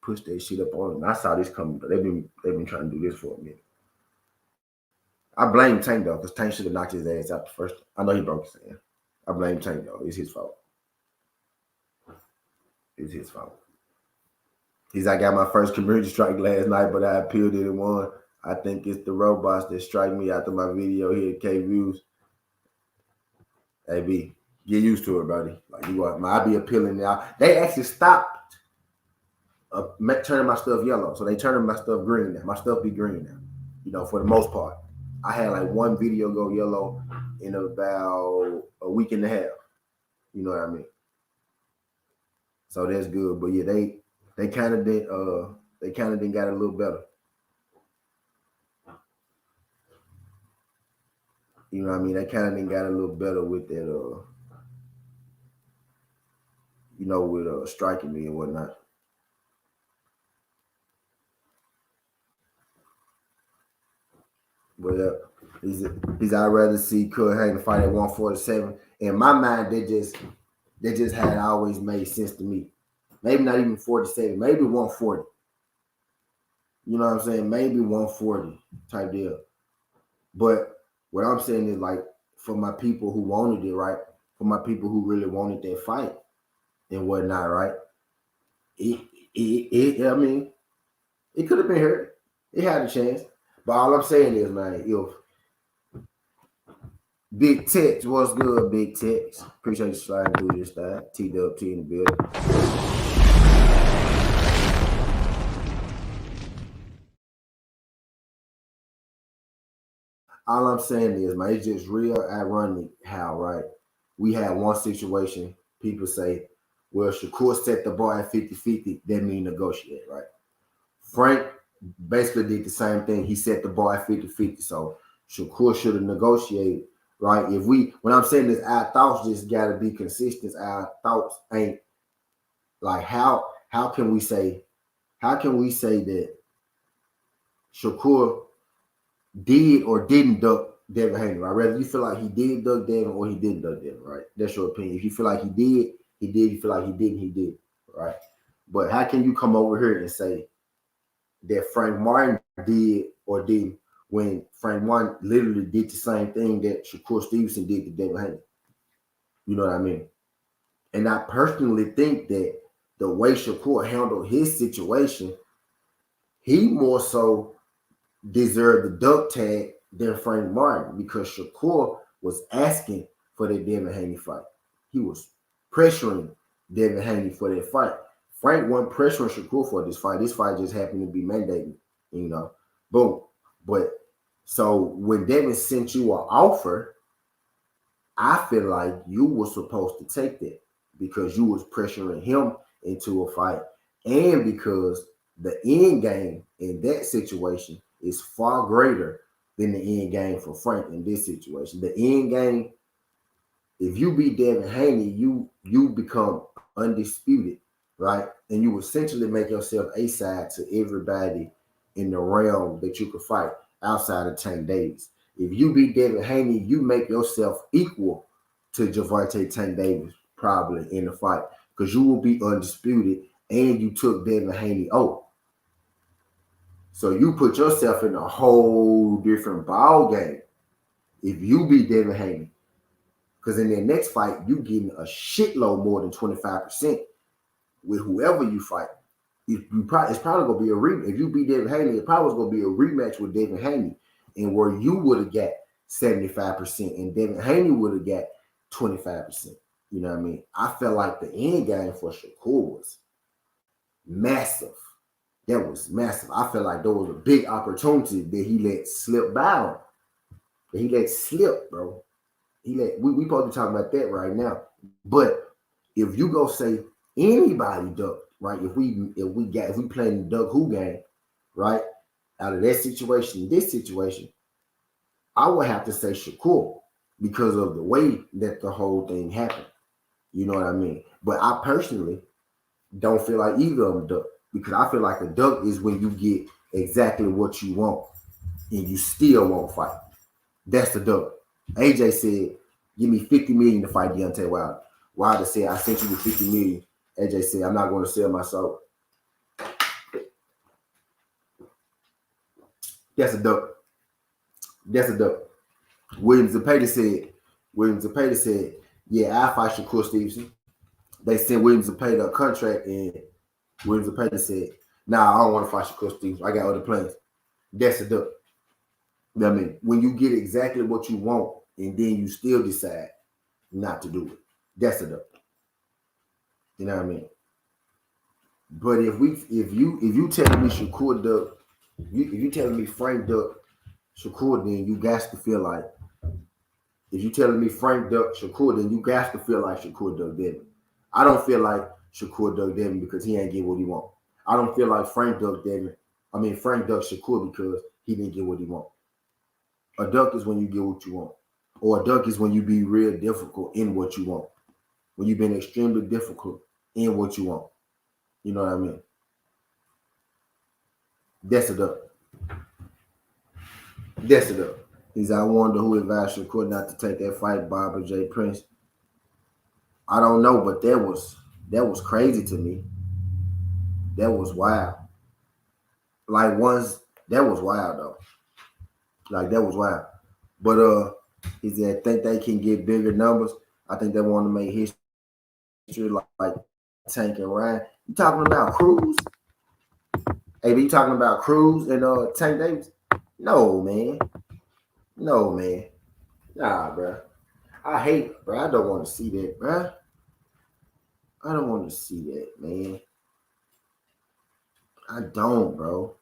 push that shit up on him. I saw this coming, but they've been trying to do this for a minute. I blame Tank though, because Tank should have knocked his ass out the first. I know he broke his hand. I blame Tank though. It's his fault. It's his fault. I got my first community strike last night, but I appealed it and won. I think it's the robots that strike me after my video here at K Views. Hey B, get used to it, buddy. Like you are, I be appealing now. They actually stopped turning my stuff yellow, so they turning my stuff green now. My stuff be green now. You know, for the most part. I had like one video go yellow in about a week and a half. You know what I mean? So that's good. But yeah, they kind of did got a little better. You know what I mean? They kind of got a little better with that you know, with striking me and whatnot. But he's I'd rather see Kurt Hagen fight at 147. In my mind, they just had always made sense to me. Maybe not even 47, maybe 140. You know what I'm saying? Maybe 140 type deal. But what I'm saying is, like, for my people who wanted it, right? For my people who really wanted that fight and whatnot, right? I mean, it could have been hurt. It had a chance. But all I'm saying is, man, if Big Tex, what's good, Big Tex? Appreciate you sliding through this thing. T-Dub T in the building. All I'm saying is, man, it's just real ironic how, right, we had one situation, people say, well, Shakur set the bar at 50-50, that mean negotiate, right? Frank basically did the same thing. He set the bar at 50-50, so Shakur should have negotiated, right? When I'm saying this, our thoughts just gotta be consistent. Our thoughts ain't like how can we say that Shakur did or didn't duck Devin Haney, right? Whether you feel like he did duck Devin or he didn't duck Devin, right? That's your opinion. If you feel like he did, he did. You feel like he didn't, he did, right? But how can you come over here and say that Frank Martin did or didn't when Frank Martin literally did the same thing that Shakur Stevenson did to Devin Haney? You know what I mean? And I personally think that the way Shakur handled his situation, he more so deserved the duck tag than Frank Martin because Shakur was asking for the Devin Haney fight. He was pressuring Devin Haney for that fight. Frank wasn't pressuring Shakur for this fight. This fight just happened to be mandated, boom. But so when Devin sent you an offer, I feel like you were supposed to take that because you was pressuring him into a fight and because the end game in that situation is far greater than the end game for Frank in this situation. The end game, if you beat Devin Haney, you become undisputed, right? And you essentially make yourself a side to everybody in the realm that you could fight outside of Tank Davis. If you beat Devin Haney, you make yourself equal to Gervonta Tank Davis probably in the fight because you will be undisputed and you took Devin Haney out. So you put yourself in a whole different ball game if you beat Devin Haney. Because in their next fight, you getting a shitload more than 25% with whoever you fight. It's probably going to be a rematch. If you beat Devin Haney, it probably was going to be a rematch with Devin Haney. And where you would have got 75% and Devin Haney would have got 25%. You know what I mean? I felt like the end game for Shakur was massive. That was massive. I felt like there was a big opportunity that he let slip by. That he let slip, bro. We supposed to be talking about that right now. But if you go say anybody duck, right? If we playing the duck who game, right? Out of that situation, this situation, I would have to say Shakur because of the way that the whole thing happened. You know what I mean? But I personally don't feel like either of them duck because I feel like a duck is when you get exactly what you want and you still won't fight. That's the duck. AJ said, give me $50 million to fight Deontay Wilder. Wilder said, I sent you the $50 million. AJ said, I'm not going to sell my soul. That's a duck. That's a duck. William Zepeda said, yeah, I fight Shakur Stevenson. They sent William Zepeda a contract and William Zepeda said, nah, I don't want to fight Shakur Stevenson. I got other plans. That's a duck. You know what I mean? When you get exactly what you want and then you still decide not to do it, that's a duck. You know what I mean? But if you telling me Shakur duck, if you telling me Frank duck Shakur, then you got to feel like if you telling me Frank duck Shakur, then you got to feel like Shakur duck Devin. I don't feel like Shakur duck Devin because he ain't get what he want. I don't feel like Frank duck Shakur because he didn't get what he want. A duck is when you get what you want. Or a duck is when you be real difficult in what you want. When you've been extremely difficult in what you want. You know what I mean? That's a duck. That's a duck. I wonder who advised Shakur not to take that fight, Bob or Jay Prince. I don't know, but that was crazy to me. That was wild. That was wild though. Like that was wild. But he said, I think they can get bigger numbers. I think they want to make history like Tank and Ryan. You talking about Cruz? Hey, you talking about Cruz and Tank Davis? No, man. Nah, bro. I hate it, bro. I don't want to see that, bro. I don't want to see that, man. I don't, bro.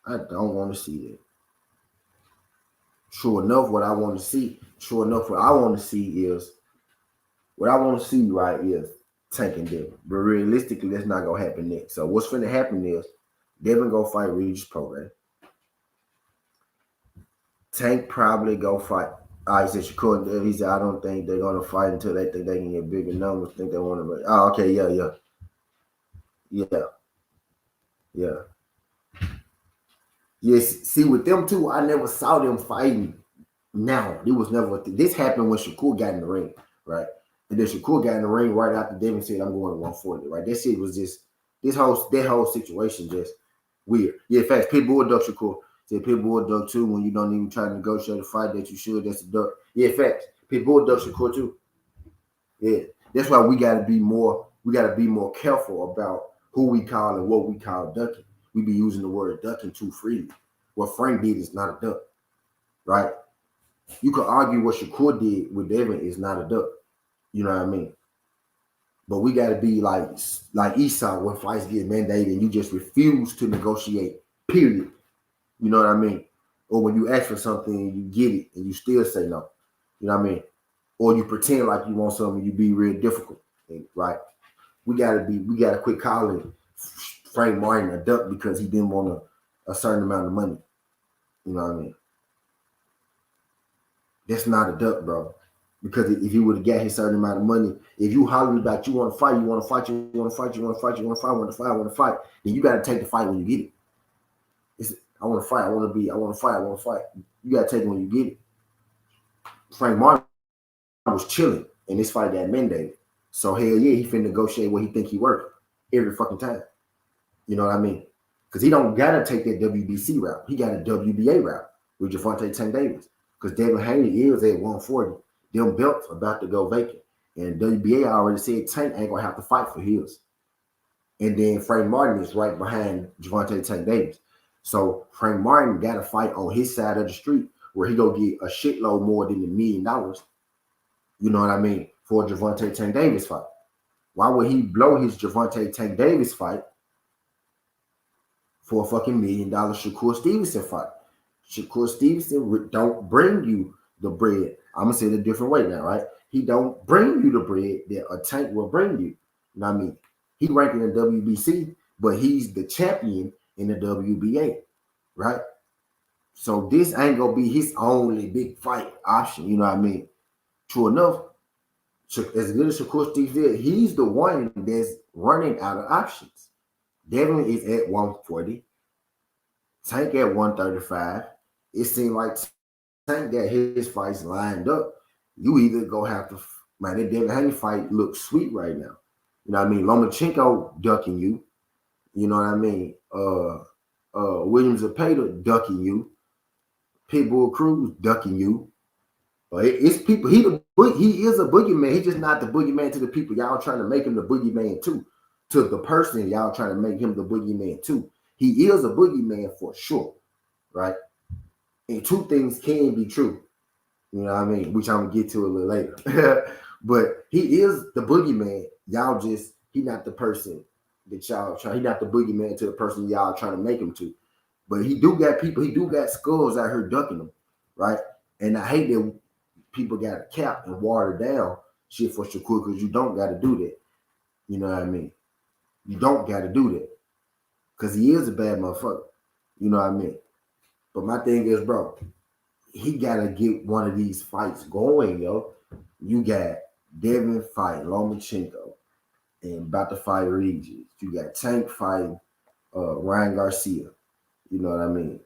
I don't want to see that. True enough, what I want to see right is Tank and Devin. But realistically, that's not going to happen next. So what's going to happen is Devin go fight Regis Prograis. Tank probably go fight He said Shakur. He said I don't think they're gonna fight until they think they can get bigger numbers. Think they want to. Oh, okay, yeah, yeah. Yes. See, with them two, I never saw them fighting. Now, it was never. This happened when Shakur got in the ring, right? And then Shakur got in the ring right after Devin said, "I'm going to 140." Right? That shit was just that whole situation just weird. Yeah, in fact, Pitbull duck Shakur. Said Pitbull duck too when you don't even try to negotiate a fight that you should. That's a duck. Yeah, in fact, Pitbull duck Shakur too. Yeah, that's why we got to be more. We got to be more careful about who we call and what we call ducking. We be using the word ducking too freely. What Frank did is not a duck, right? You could argue what Shakur did with Devin is not a duck. You know what I mean? But we got to be like Esau when fights get mandated and you just refuse to negotiate. Period. You know what I mean? Or when you ask for something and you get it and you still say no. You know what I mean? Or you pretend like you want something and you be real difficult. Right? We gotta quit calling Frank Martin a duck because he didn't want a certain amount of money. You know what I mean? That's not a duck, bro. Because if you would have got his certain amount of money, if you holler about you want to fight, you want to fight, you want to fight, you want to fight, you want to fight, want to fight, want to fight, then you got to take the fight when you get it. It's, I want to fight, I want to fight, I want to fight. You got to take it when you get it. Frank Martin was chilling, and this fight got mandated. So hell yeah, he finna negotiate what he think he worth every fucking time. You know what I mean? Because he don't gotta take that WBC route. He got a WBA route with Gervonta Tank Davis. Because Devin Haney is at 140. Them belts about to go vacant. And WBA already said Tank ain't gonna have to fight for his. And then Frank Martin is right behind Gervonta Tank Davis. So Frank Martin got to fight on his side of the street where he go get a shitload more than $1 million. You know what I mean? For a Gervonta Tank Davis fight. Why would he blow his Gervonta Tank Davis fight for a fucking $1 million Shakur Stevenson fight? Shakur Stevenson don't bring you the bread. I'm gonna say it a different way now, right? He don't bring you the bread that a Tank will bring you. You know what I mean? He ranked in the WBC, but he's the champion in the WBA, right? So this ain't gonna be his only big fight option. You know what I mean? True enough, as good as Shakur Stevenson is, he's the one that's running out of options. Devin is at 140, Tank at 135. It seemed like Tank got his fights lined up. You either go have to, man, that Devin Haney fight looks sweet right now. You know what I mean? Lomachenko ducking you. You know what I mean? Williams Zepeda ducking you. Pitbull Cruz ducking you. It's people. He is a boogeyman. He's just not the boogeyman to the people. Y'all trying to make him the boogeyman too. To the person, y'all trying to make him the boogeyman too. He is a boogeyman for sure, right? And two things can be true. You know what I mean? Which I'm gonna get to a little later. But he is the boogeyman. Y'all just he not the person that y'all try. He not the boogeyman to the person y'all trying to make him to. But he do got people. He do got skulls out here ducking him, right? And I hate that people got to cap and water down shit for Shakur because you don't got to do that. You know what I mean? You don't got to do that because he is a bad motherfucker. You know what I mean? But my thing is, bro, he got to get one of these fights going, yo. You got Devin fighting Lomachenko and about to fight Regis. You got Tank fighting Ryan Garcia. You know what I mean?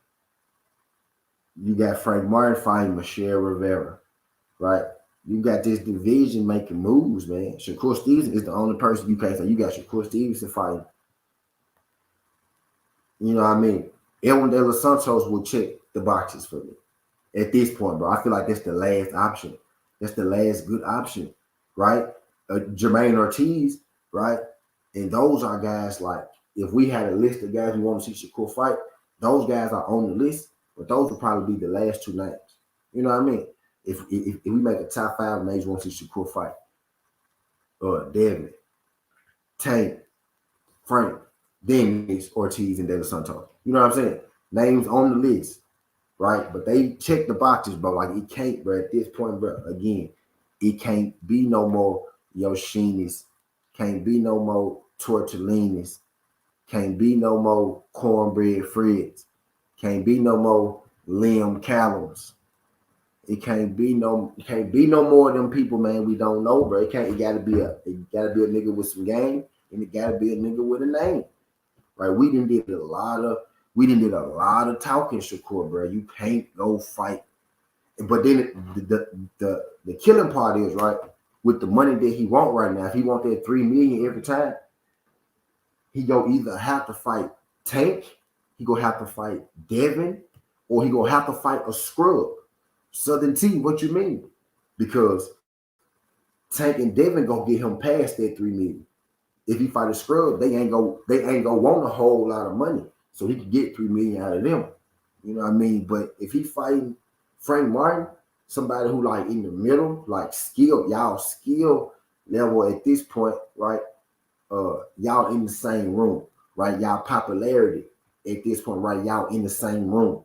You got Frank Martin fighting Michelle Rivera, right? You got this division making moves, man. Shakur Stevenson is the only person you can't say. You got Shakur Stevenson fighting. You know what I mean? Edwin De Los Santos will check the boxes for me at this point, bro. I feel like that's the last option. That's the last good option, right? Jermaine Ortiz, right? And those are guys like, if we had a list of guys we want to see Shakur fight, those guys are on the list, but those would probably be the last two names. You know what I mean? If we make a top 5 names we want to see Shakur fight, Devin, Tank, Frank, Dennis, Ortiz, and De Los Santos. You know what I'm saying? Names on the list, right? But they check the boxes, bro. Like it can't, bro. At this point, bro. Again, it can't be no more Yoshinis. Can't be no more Tortellinis. Can't be no more Cornbread Freds. Can't be no more Liam Callums. It can't be no more of them people, man. We don't know, bro. It gotta be a nigga with some game, and it gotta be a nigga with a name. Right? We did a lot of talking, Shakur, bro. You can't go fight. But then the killing part is, right, with the money that he want right now. If he want that $3 million every time, he go either have to fight Tank, he gonna have to fight Devin, or he gonna have to fight a scrub. Southern T, what you mean? Because Tank and Devin gonna get him past that $3 million. If he fight a scrub, they ain't gonna want a whole lot of money, so he can get $3 million out of them. You know what I mean? But if he fighting Frank Martin, somebody who like in the middle, like y'all skill level at this point, right? Y'all in the same room, right? Y'all popularity at this point, right? Y'all in the same room.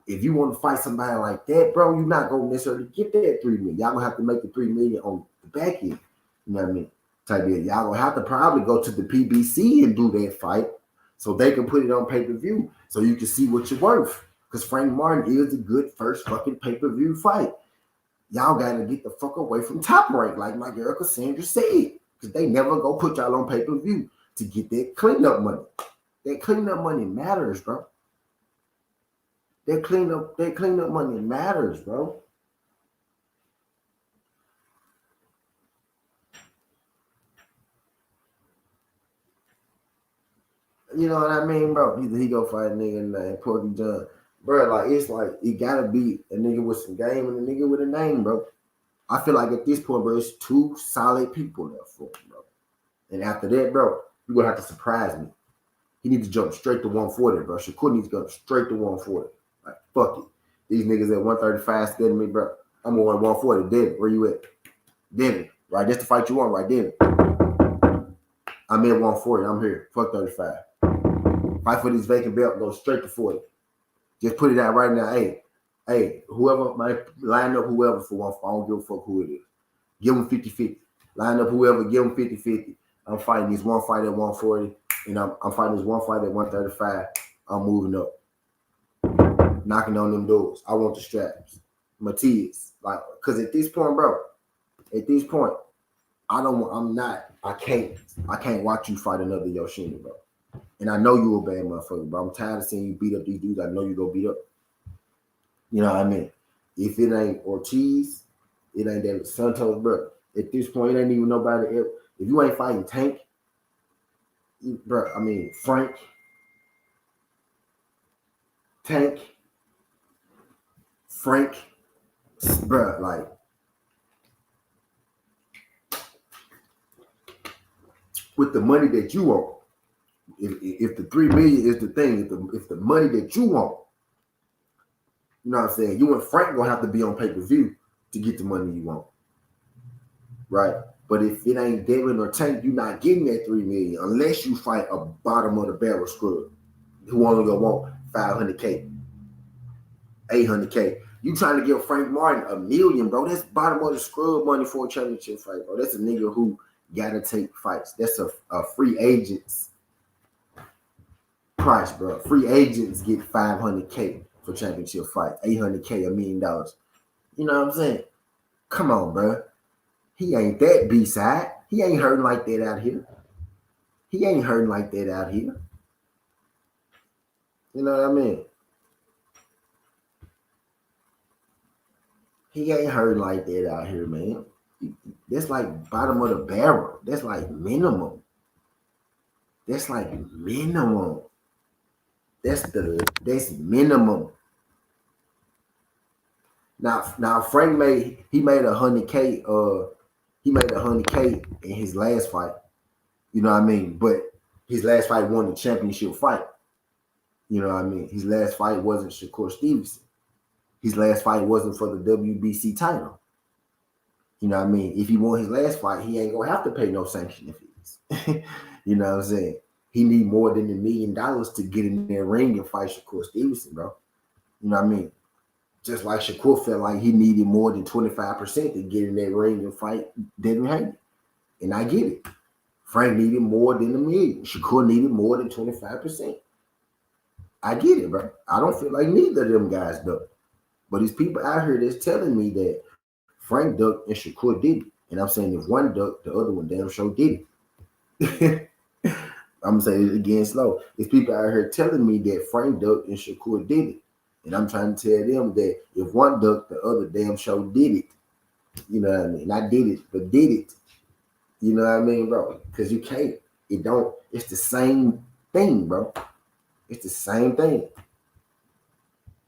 If you want to fight somebody like that, bro, you're not gonna necessarily get that $3 million. Y'all gonna have to make the $3 million on the back end. You know what I mean? Type of, y'all gonna have to probably go to the PBC and do that fight so they can put it on pay-per-view so you can see what you're worth. Because Frank Martin is a good first fucking pay-per-view fight. Y'all gotta get the fuck away from Top Rank, like my girl Cassandra said. Because they never go put y'all on pay-per-view to get that cleanup money. That cleanup money matters, bro. That cleanup money matters, bro. You know what I mean, bro? Either he go fight a nigga named Porky John. Bro, like, it's like, it gotta be a nigga with some game and a nigga with a name, bro. I feel like at this point, bro, it's two solid people there for him, bro. And after that, bro, you're gonna have to surprise me. He needs to jump straight to 140, bro. Shakur needs to go straight to 140. Like, fuck it. These niggas at 135 scaring me, bro. I'm on 140. Devin, where you at? Devin, right? That's the fight you want, right? Devin. I'm at 140. I'm here. Fuck 35. Fight for this vacant belt. Go straight to 40. Just put it out right now. Hey, whoever might line up whoever for 140. I don't give a fuck who it is. Give them 50-50. Line up whoever. Give them 50-50. I'm fighting this one fight at 140, and I'm fighting this one fight at 135. I'm moving up. Knocking on them doors. I want the straps. Matias. Like, because at this point, bro, I can't watch you fight another Yoshino, bro. And I know you a bad motherfucker, bro. I'm tired of seeing you beat up these dudes. I know you go beat up. You know what I mean? If it ain't Ortiz, it ain't David Santos, bro. At this point, it ain't even nobody else. If you ain't fighting Tank, bro, I mean, Frank, Tank, bro, like, with the money that you want, if the $3 million is the thing, if the money that you want, you know what I'm saying? You and Frank gonna have to be on pay-per-view to get the money you want, right? But if it ain't Devin or Tank, you're not getting that $3 million unless you fight a bottom of the barrel scrub who only gonna want $500K, $800K. You trying to give Frank Martin $1 million, bro? That's bottom of the scrub money for a championship fight, bro. That's a nigga who gotta take fights. That's a free agent's price, bro. Free agents get $500K for championship fight, $800K, $1 million. You know what I'm saying? Come on, bro. He ain't that B-side. He ain't hurting like that out here. You know what I mean? He ain't hurting like that out here, man. That's like bottom of the barrel. That's like minimum. That's minimum. Now Frank made $100K. He made $100K in his last fight. You know what I mean? But his last fight won the championship fight. You know what I mean? His last fight wasn't Shakur Stevenson. His last fight wasn't for the WBC title. You know what I mean? If he won his last fight, he ain't gonna have to pay no sanction fees. You know what I'm saying? He need more than $1 million to get in that ring and fight Shakur Stevenson, bro. You know what I mean? Just like Shakur felt like he needed more than 25% to get in that ring and fight Devin Haney. And I get it. Frank needed more than $1 million. Shakur needed more than 25%. I get it, bro. I don't feel like neither of them guys do. But these people out here that's telling me that Frank ducked and Shakur did it. And I'm saying if one ducked, the other one damn sure did it. I'm gonna say it again slow. It's people out here telling me that Frank ducked and Shakur did it. And I'm trying to tell them that if one ducked, the other damn sure did it. You know what I mean? Not did it, but did it. You know what I mean, bro? Because you can't. It don't. It's the same thing, bro. It's the same thing.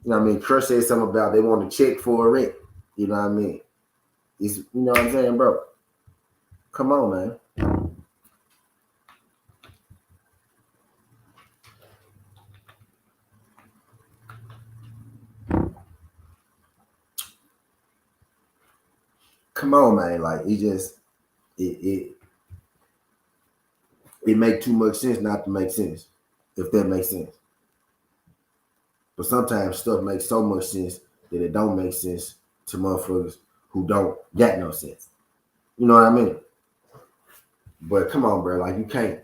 You know what I mean? Crush said something about they want to check for a rent. You know what I mean? It's, you know what I'm saying, bro? Come on, man. Come on, man. Like it it make too much sense not to make sense, if that makes sense. But sometimes stuff makes so much sense that it don't make sense to motherfuckers who don't got no sense. You know what I mean? But come on, bro. Like you can't,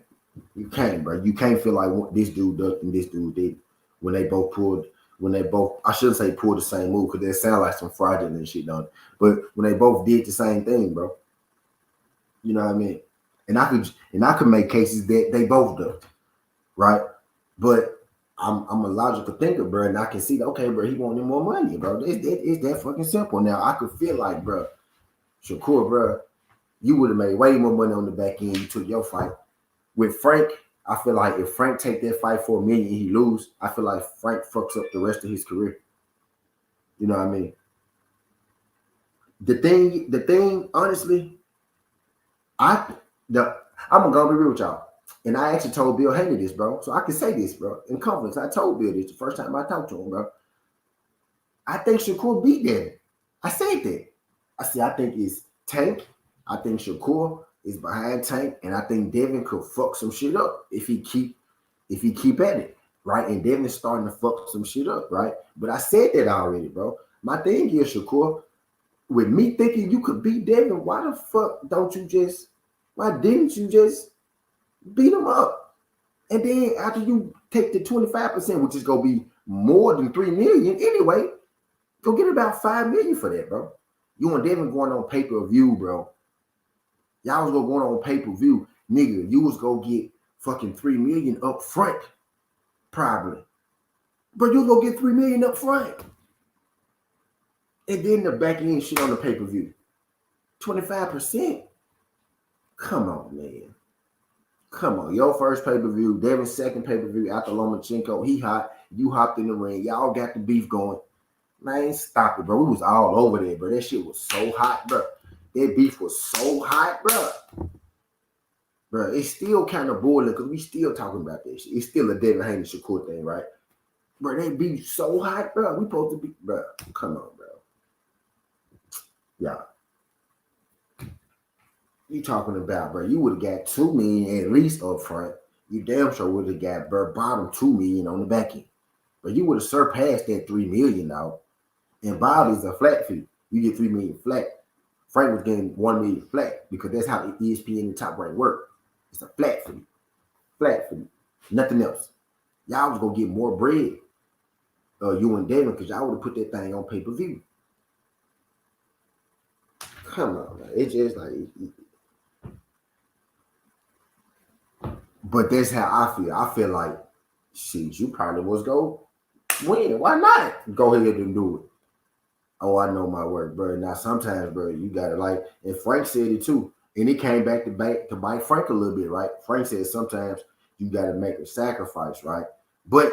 bro. You can't feel like this dude ducked and this dude did when they both pulled. When they both, I shouldn't say pulled the same move because they sound like some fraudulent shit, don't it? But when they both did the same thing, bro. You know what I mean? And I could make cases that they both ducked, right? But I'm a logical thinker, bro, and I can see that okay, bro, he wanted more money, bro. It's that fucking simple. Now I could feel like, bro, Shakur, bro, you would have made way more money on the back end. You took your fight with Frank. I feel like if Frank take that fight for $1 million and he lose, I feel like Frank fucks up the rest of his career. You know what I mean? The thing, honestly, I the I'm gonna be real with y'all. And I actually told Bill Haney this, bro. So I can say this, bro. In confidence, I told Bill this the first time I talked to him, bro. I think Shakur beat Devin. I said that. I said I think it's Tank. I think Shakur is behind Tank, and I think Devin could fuck some shit up if he keep at it, right? And Devin's starting to fuck some shit up, right? But I said that already, bro. My thing is Shakur, with me thinking you could beat Devin, why the fuck why didn't you just beat him up? And then after you take the 25%, which is gonna be more than 3 million anyway, go get about 5 million for that, bro. You and Devin going on pay-per-view, bro. Y'all was going on pay-per-view. Nigga, you was gonna get fucking 3 million up front, probably. But you gonna get 3 million up front. And then the back end shit on the pay-per-view. 25%. Come on, man. Come on. Your first pay-per-view, Devin's second pay-per-view after Lomachenko. He hot. You hopped in the ring. Y'all got the beef going. Man, stop it, bro. We was all over there, bro. That shit was so hot, bro. That beef was so hot, bro. Bro, it's still kind of boiling because we still talking about that shit. It's still a Devin Haney Shakur thing, right? Bro, that beef so hot, bro. We supposed to be, bro. Come on, bro. Yeah. You talking about, bro? You would have got 2 million at least up front. You damn sure would have got bottom 2 million on the back end. But you would have surpassed that 3 million now. And Bobby's a flat fee. You get 3 million flat. Frank was getting 1 million flat because that's how ESPN and Top Rank work. It's a flat fee. Flat fee. Nothing else. Y'all was gonna get more bread. You and Devin, because y'all would have put that thing on pay-per-view. Come on, man. It's just like but that's how I feel. I feel like shit, you probably was go win. Why not? Go ahead and do it. Oh, I know my work, bro. Now sometimes, bro, you gotta like, and Frank said it too, and it came back to bite Frank a little bit, right? Frank said sometimes you gotta make a sacrifice, right? But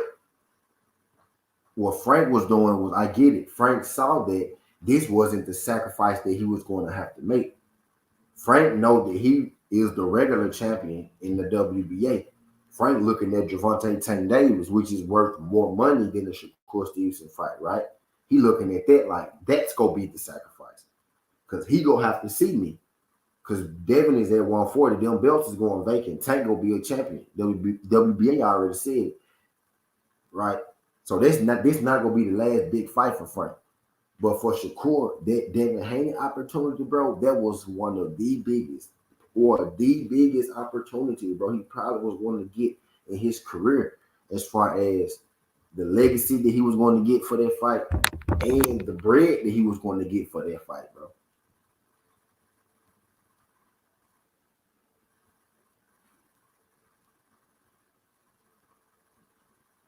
what Frank was doing was, I get it. Frank saw that this wasn't the sacrifice that he was going to have to make. Frank know that he is the regular champion in the WBA. Frank looking at Gervonta Tank Davis, which is worth more money than the Shakur Stevenson fight, right? He looking at that like that's gonna be the sacrifice, because he gonna have to see me. Because Devin is at 140, them belts is going vacant. Tank gonna be a champion. WBA already said it, right? So this not gonna be the last big fight for Frank. But for Shakur, that Devin Haney opportunity, bro, that was one of the biggest, or the biggest opportunity, bro. He probably was going to get in his career as far as the legacy that he was going to get for that fight, and the bread that he was going to get for that fight, bro.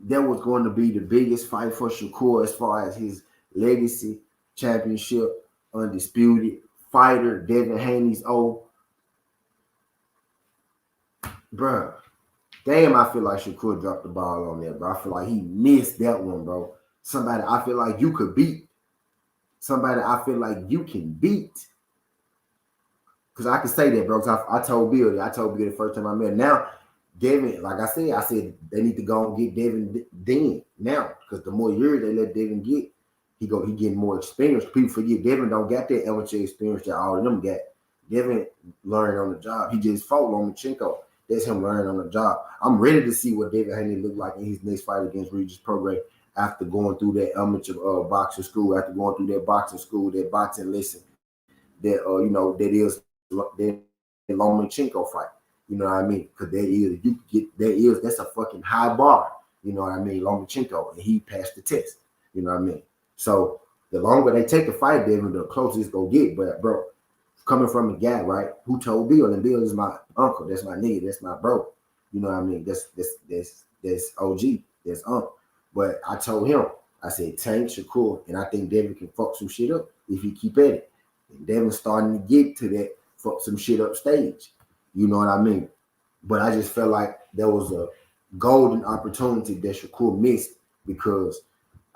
That was going to be the biggest fight for Shakur as far as his legacy, championship, undisputed fighter, Devin Haney's old. Bro, damn, I feel like Shakur dropped the ball on that, bro. I feel like he missed that one, bro. Somebody I feel like you could beat. Somebody I feel like you can beat. Because I can say that, bro. I told Bill that. I told Bill the first time I met him. Now, Devin, like I said they need to go and get Devin then now. Because the more years they let Devin get, he getting more experience. People forget Devin don't got that amateur experience that all of them got. Devin learned on the job. He just fought Lomachenko. That's him learning on the job. I'm ready to see what David Haney look like in his next fight against Regis Prograis after going through that amateur boxing school, after going through that boxing school, that boxing lesson, that that is that Lomachenko fight. You know what I mean? Because that's a fucking high bar. You know what I mean? Lomachenko, and he passed the test. You know what I mean? So the longer they take the fight, Devin, the closer it's gonna get. But bro, coming from a guy, right, who told Bill, and Bill is my uncle, that's my nigga, that's my bro. You know what I mean? That's OG, that's But I told him, I said, Tank Shakur, and I think Devin can fuck some shit up if he keep at it. And Devin's starting to get to that fuck some shit up stage. You know what I mean? But I just felt like there was a golden opportunity that Shakur missed because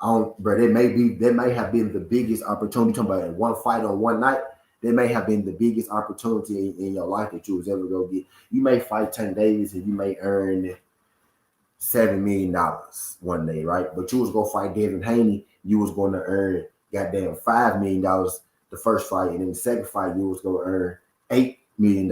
that may have been the biggest opportunity. Talking about one fight on one night, that may have been the biggest opportunity in your life that you was ever gonna get. You may fight Tank Davis and you may earn $7 million one day, right? But you was gonna fight Devin Haney, you was gonna earn goddamn $5 million the first fight, and then the second fight you was gonna earn $8 million,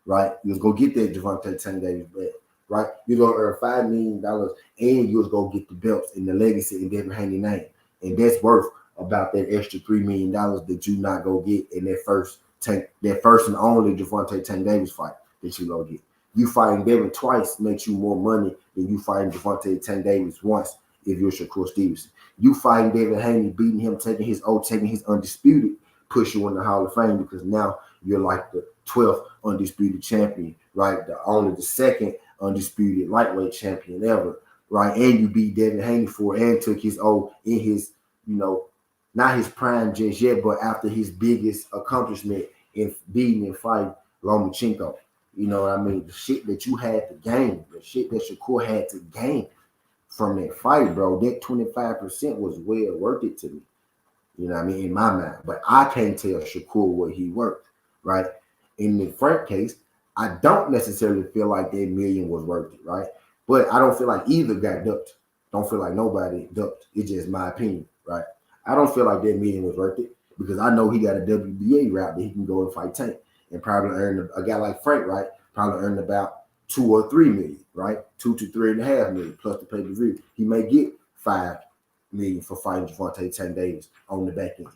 right? You was gonna get that Gervonta Tank Davis bet, right? You're gonna earn $5 million, and you was gonna get the belts and the legacy in Devin Haney name, and that's worth about that extra $3 million that you not go get in that first and only Gervonta Tank Davis fight that you go get. You fighting Devin twice makes you more money than you fighting Gervonta Tank Davis once if you're Shakur Stevenson. You fighting Devin Haney, beating him, taking his undisputed, push you in the Hall of Fame because now you're like the 12th undisputed champion, right? The second undisputed lightweight champion ever, right? And you beat Devin Haney and took his in his, not his prime just yet, but after his biggest accomplishment in beating and fighting Lomachenko. You know what I mean? The shit that you had to gain, the shit that Shakur had to gain from that fight, bro, that 25% was well worth it to me. You know what I mean? In my mind. But I can't tell Shakur what he worked, right? In the Frank case, I don't necessarily feel like that million was worth it, right? But I don't feel like either got ducked. Don't feel like nobody ducked. It's just my opinion, right? I don't feel like that million was worth it because I know he got a WBA route that he can go and fight Tank and probably earn a guy like Frank, right? Probably earn about 2 or 3 million, right? 2 to 3.5 million plus the pay-per-view. He may get 5 million for fighting Gervonta Tank Davis on the back end.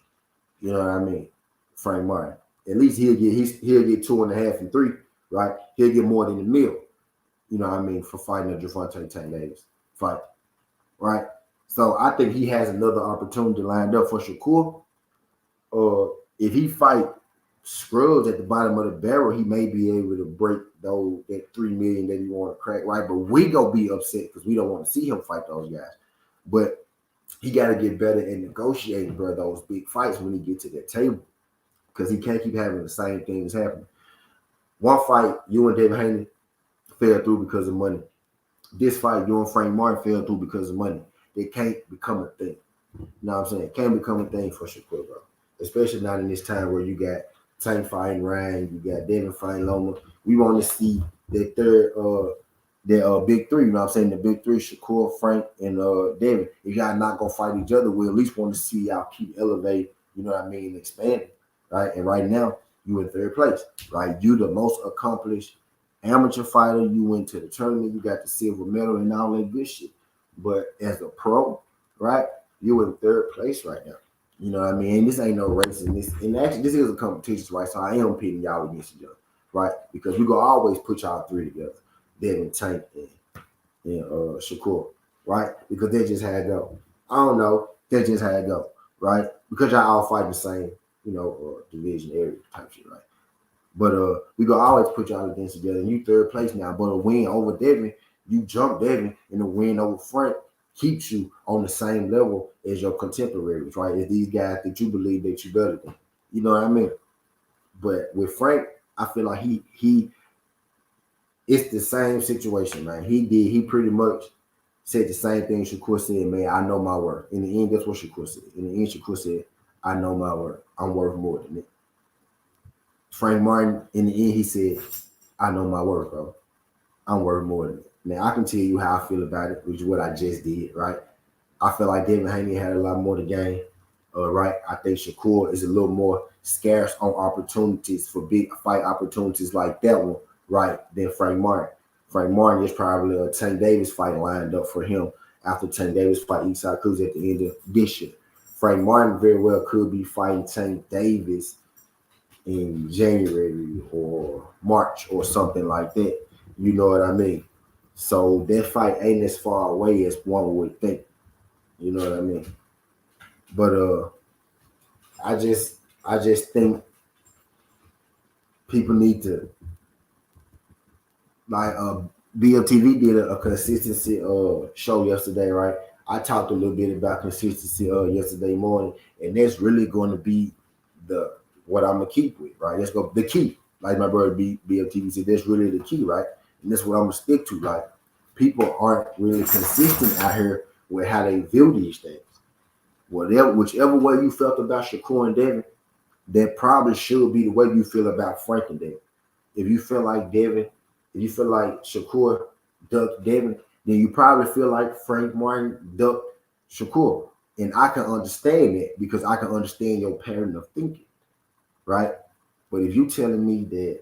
You know what I mean? Frank Martin. At least he'll get 2.5 and 3, right? He'll get more than a mil. You know what I mean, for fighting a Gervonta Tank Davis fight, right? So I think he has another opportunity lined up for Shakur. If he fight Scruggs at the bottom of the barrel, he may be able to break that 3 million that he want to crack, right? But we gonna be upset because we don't want to see him fight those guys. But he got to get better at negotiating, bro, those big fights when he get to that table because he can't keep having the same things happening. One fight, you and David Haney fell through because of money. This fight, you and Frank Martin fell through because of money. It can't become a thing. You know what I'm saying? It can't become a thing for Shakur, bro. Especially not in this time where you got Tank fighting Ryan, you got Devin fighting Loma. We want to see that big three, you know what I'm saying? The big three, Shakur, Frank, and Devin. If y'all not gonna fight each other, we at least want to see y'all keep elevating, you know what I mean, expanding, right? And right now, you in third place, right? You the most accomplished amateur fighter. You went to the tournament, you got the silver medal and all that good shit. But as a pro, right, you in third place right now. You know what I mean? And this ain't no race in this. And actually, this is a competition, right? So I am pitting y'all against each other, right? Because we gonna always put y'all three together, Devin, Tank, and Shakur. right? Because they just had to go. I don't know. They just had to go, right? Because y'all all fight the same, division area type shit, right? But we gonna always put y'all against together. And you third place now, but a win over Devin, you jump Devin, and a win over Frank keeps you on the same level as your contemporaries, right? As these guys that you believe that you better than. You know what I mean? But with Frank, I feel like he it's the same situation, man. He pretty much said the same thing Shakur said, man. I know my worth. In the end, that's what Shakur said. In the end, Shakur said, I know my worth. I'm worth more than it. Frank Martin, in the end, he said, I know my worth, bro. I'm worth more than it. Now, I can tell you how I feel about it, which is what I just did, right? I feel like Devin Haney had a lot more to gain, right? I think Shakur is a little more scarce on opportunities for big fight opportunities like that one, right, than Frank Martin. Frank Martin is probably a Tank Davis fight lined up for him after Tank Davis fight Eastside Cruz at the end of this year. Frank Martin very well could be fighting Tank Davis in January or March or something like that. You know what I mean? So that fight ain't as far away as one would think. You know what I mean? But I just I just think people need to like BLTV did a consistency show yesterday, right? I talked a little bit about consistency yesterday morning, and that's really going to be the what I'm gonna keep with, right? That's go the key. Like my brother BLTV said, that's really the key, right? And that's what I'm gonna stick to. Like people aren't really consistent out here with how they view these things. Whichever way you felt about Shakur and Devin, that probably should be the way you feel about Frank and Devin. If you feel like Devin, if you feel like Shakur ducked Devin, then you probably feel like Frank Martin ducked Shakur. And I can understand that because I can understand your pattern of thinking, right? But if you telling me that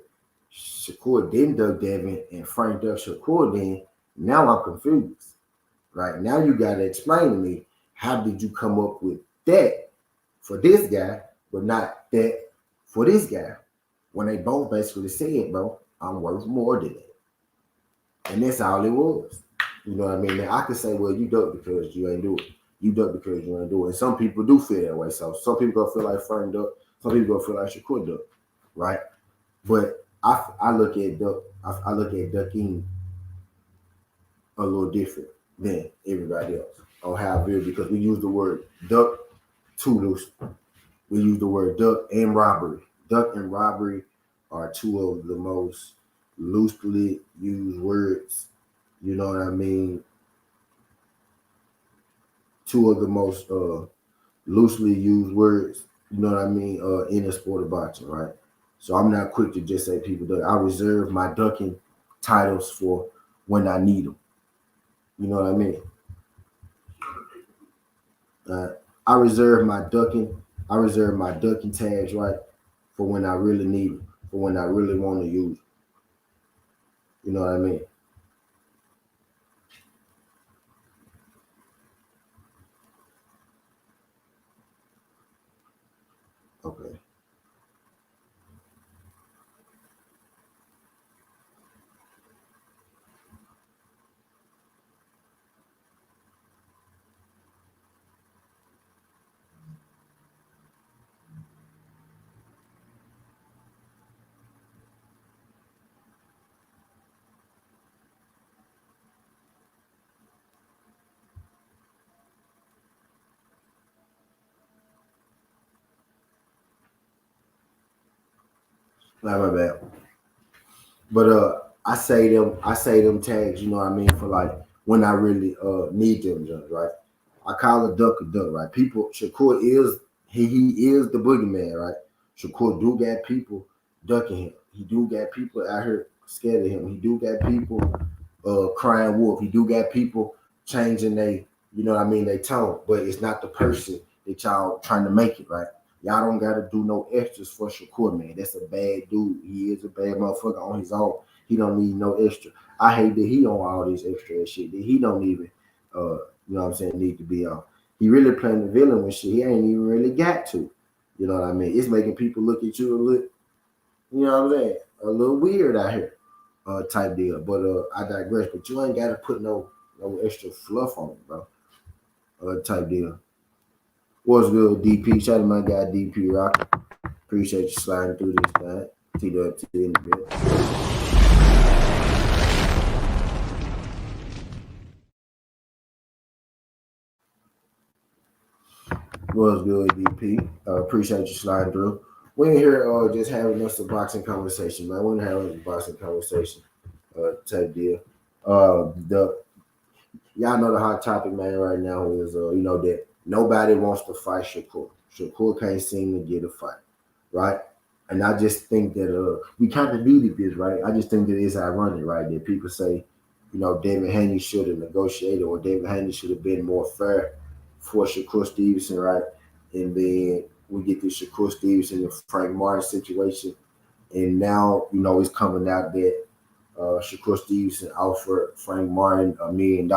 Shakur didn't duck Devin and Frank ducked Shakur, then now I'm confused, right? Now you got to explain to me how did you come up with that for this guy, but not that for this guy? When they both basically said, bro, I'm worth more than that. And that's all it was. You know what I mean? Now I could say, well, you duck because you ain't do it. You duck because you ain't do it. And some people do feel that way. So some people gonna feel like Frank duck. Some people gonna feel like Shakur duck, right? But I look at duck. I look at ducking a little different than everybody else on how I view because we use the word duck too loose. We use the word duck and robbery. Duck and robbery are two of the most loosely used words. You know what I mean? Two of the most loosely used words. You know what I mean? In the sport of boxing, right? So I'm not quick to just say people duck. I reserve my ducking titles for when I need them. You know what I mean? Uh, I reserve my ducking. I reserve my ducking tags, right, for when I really need them, for when I really want to use them. You know what I mean? Okay. Not my bad. But I say them tags, you know what I mean, for like when I really need them jumps, right? I call a duck, right? People Shakur is he is the boogeyman, right? Shakur do got people ducking him. He do got people out here scared of him. He do got people crying wolf. He do got people changing they, you know what I mean, they tone, but it's not the person that y'all trying to make it, right? Y'all don't gotta do no extras for Shakur, man. That's a bad dude. He is a bad motherfucker on his own. He don't need no extra. I hate that he on all these extra shit that he don't even you know what I'm saying, need to be on. He really playing the villain with shit. He ain't even really got to. You know what I mean? It's making people look at you a little, you know what I'm saying, a little weird out here type deal. But I digress. But you ain't got to put no no extra fluff on it, bro. Type deal. What's good, DP? Shout out to my guy DP Rock. Appreciate you sliding through this thing. TWT in the bit. What's good, DP? Appreciate you sliding through. We in here just having us a boxing conversation, man. We're having a boxing conversation type deal. The Y'all know the hot topic, man, right now is that nobody wants to fight Shakur. Shakur can't seem to get a fight, right? And I just think that we kind of needed this, right? I just think that it's ironic, right? That people say, David Haney should have negotiated or David Haney should have been more fair for Shakur Stevenson, right? And then we get this Shakur Stevenson and Frank Martin situation. And now, it's coming out that Shakur Stevenson offered Frank Martin $1 million,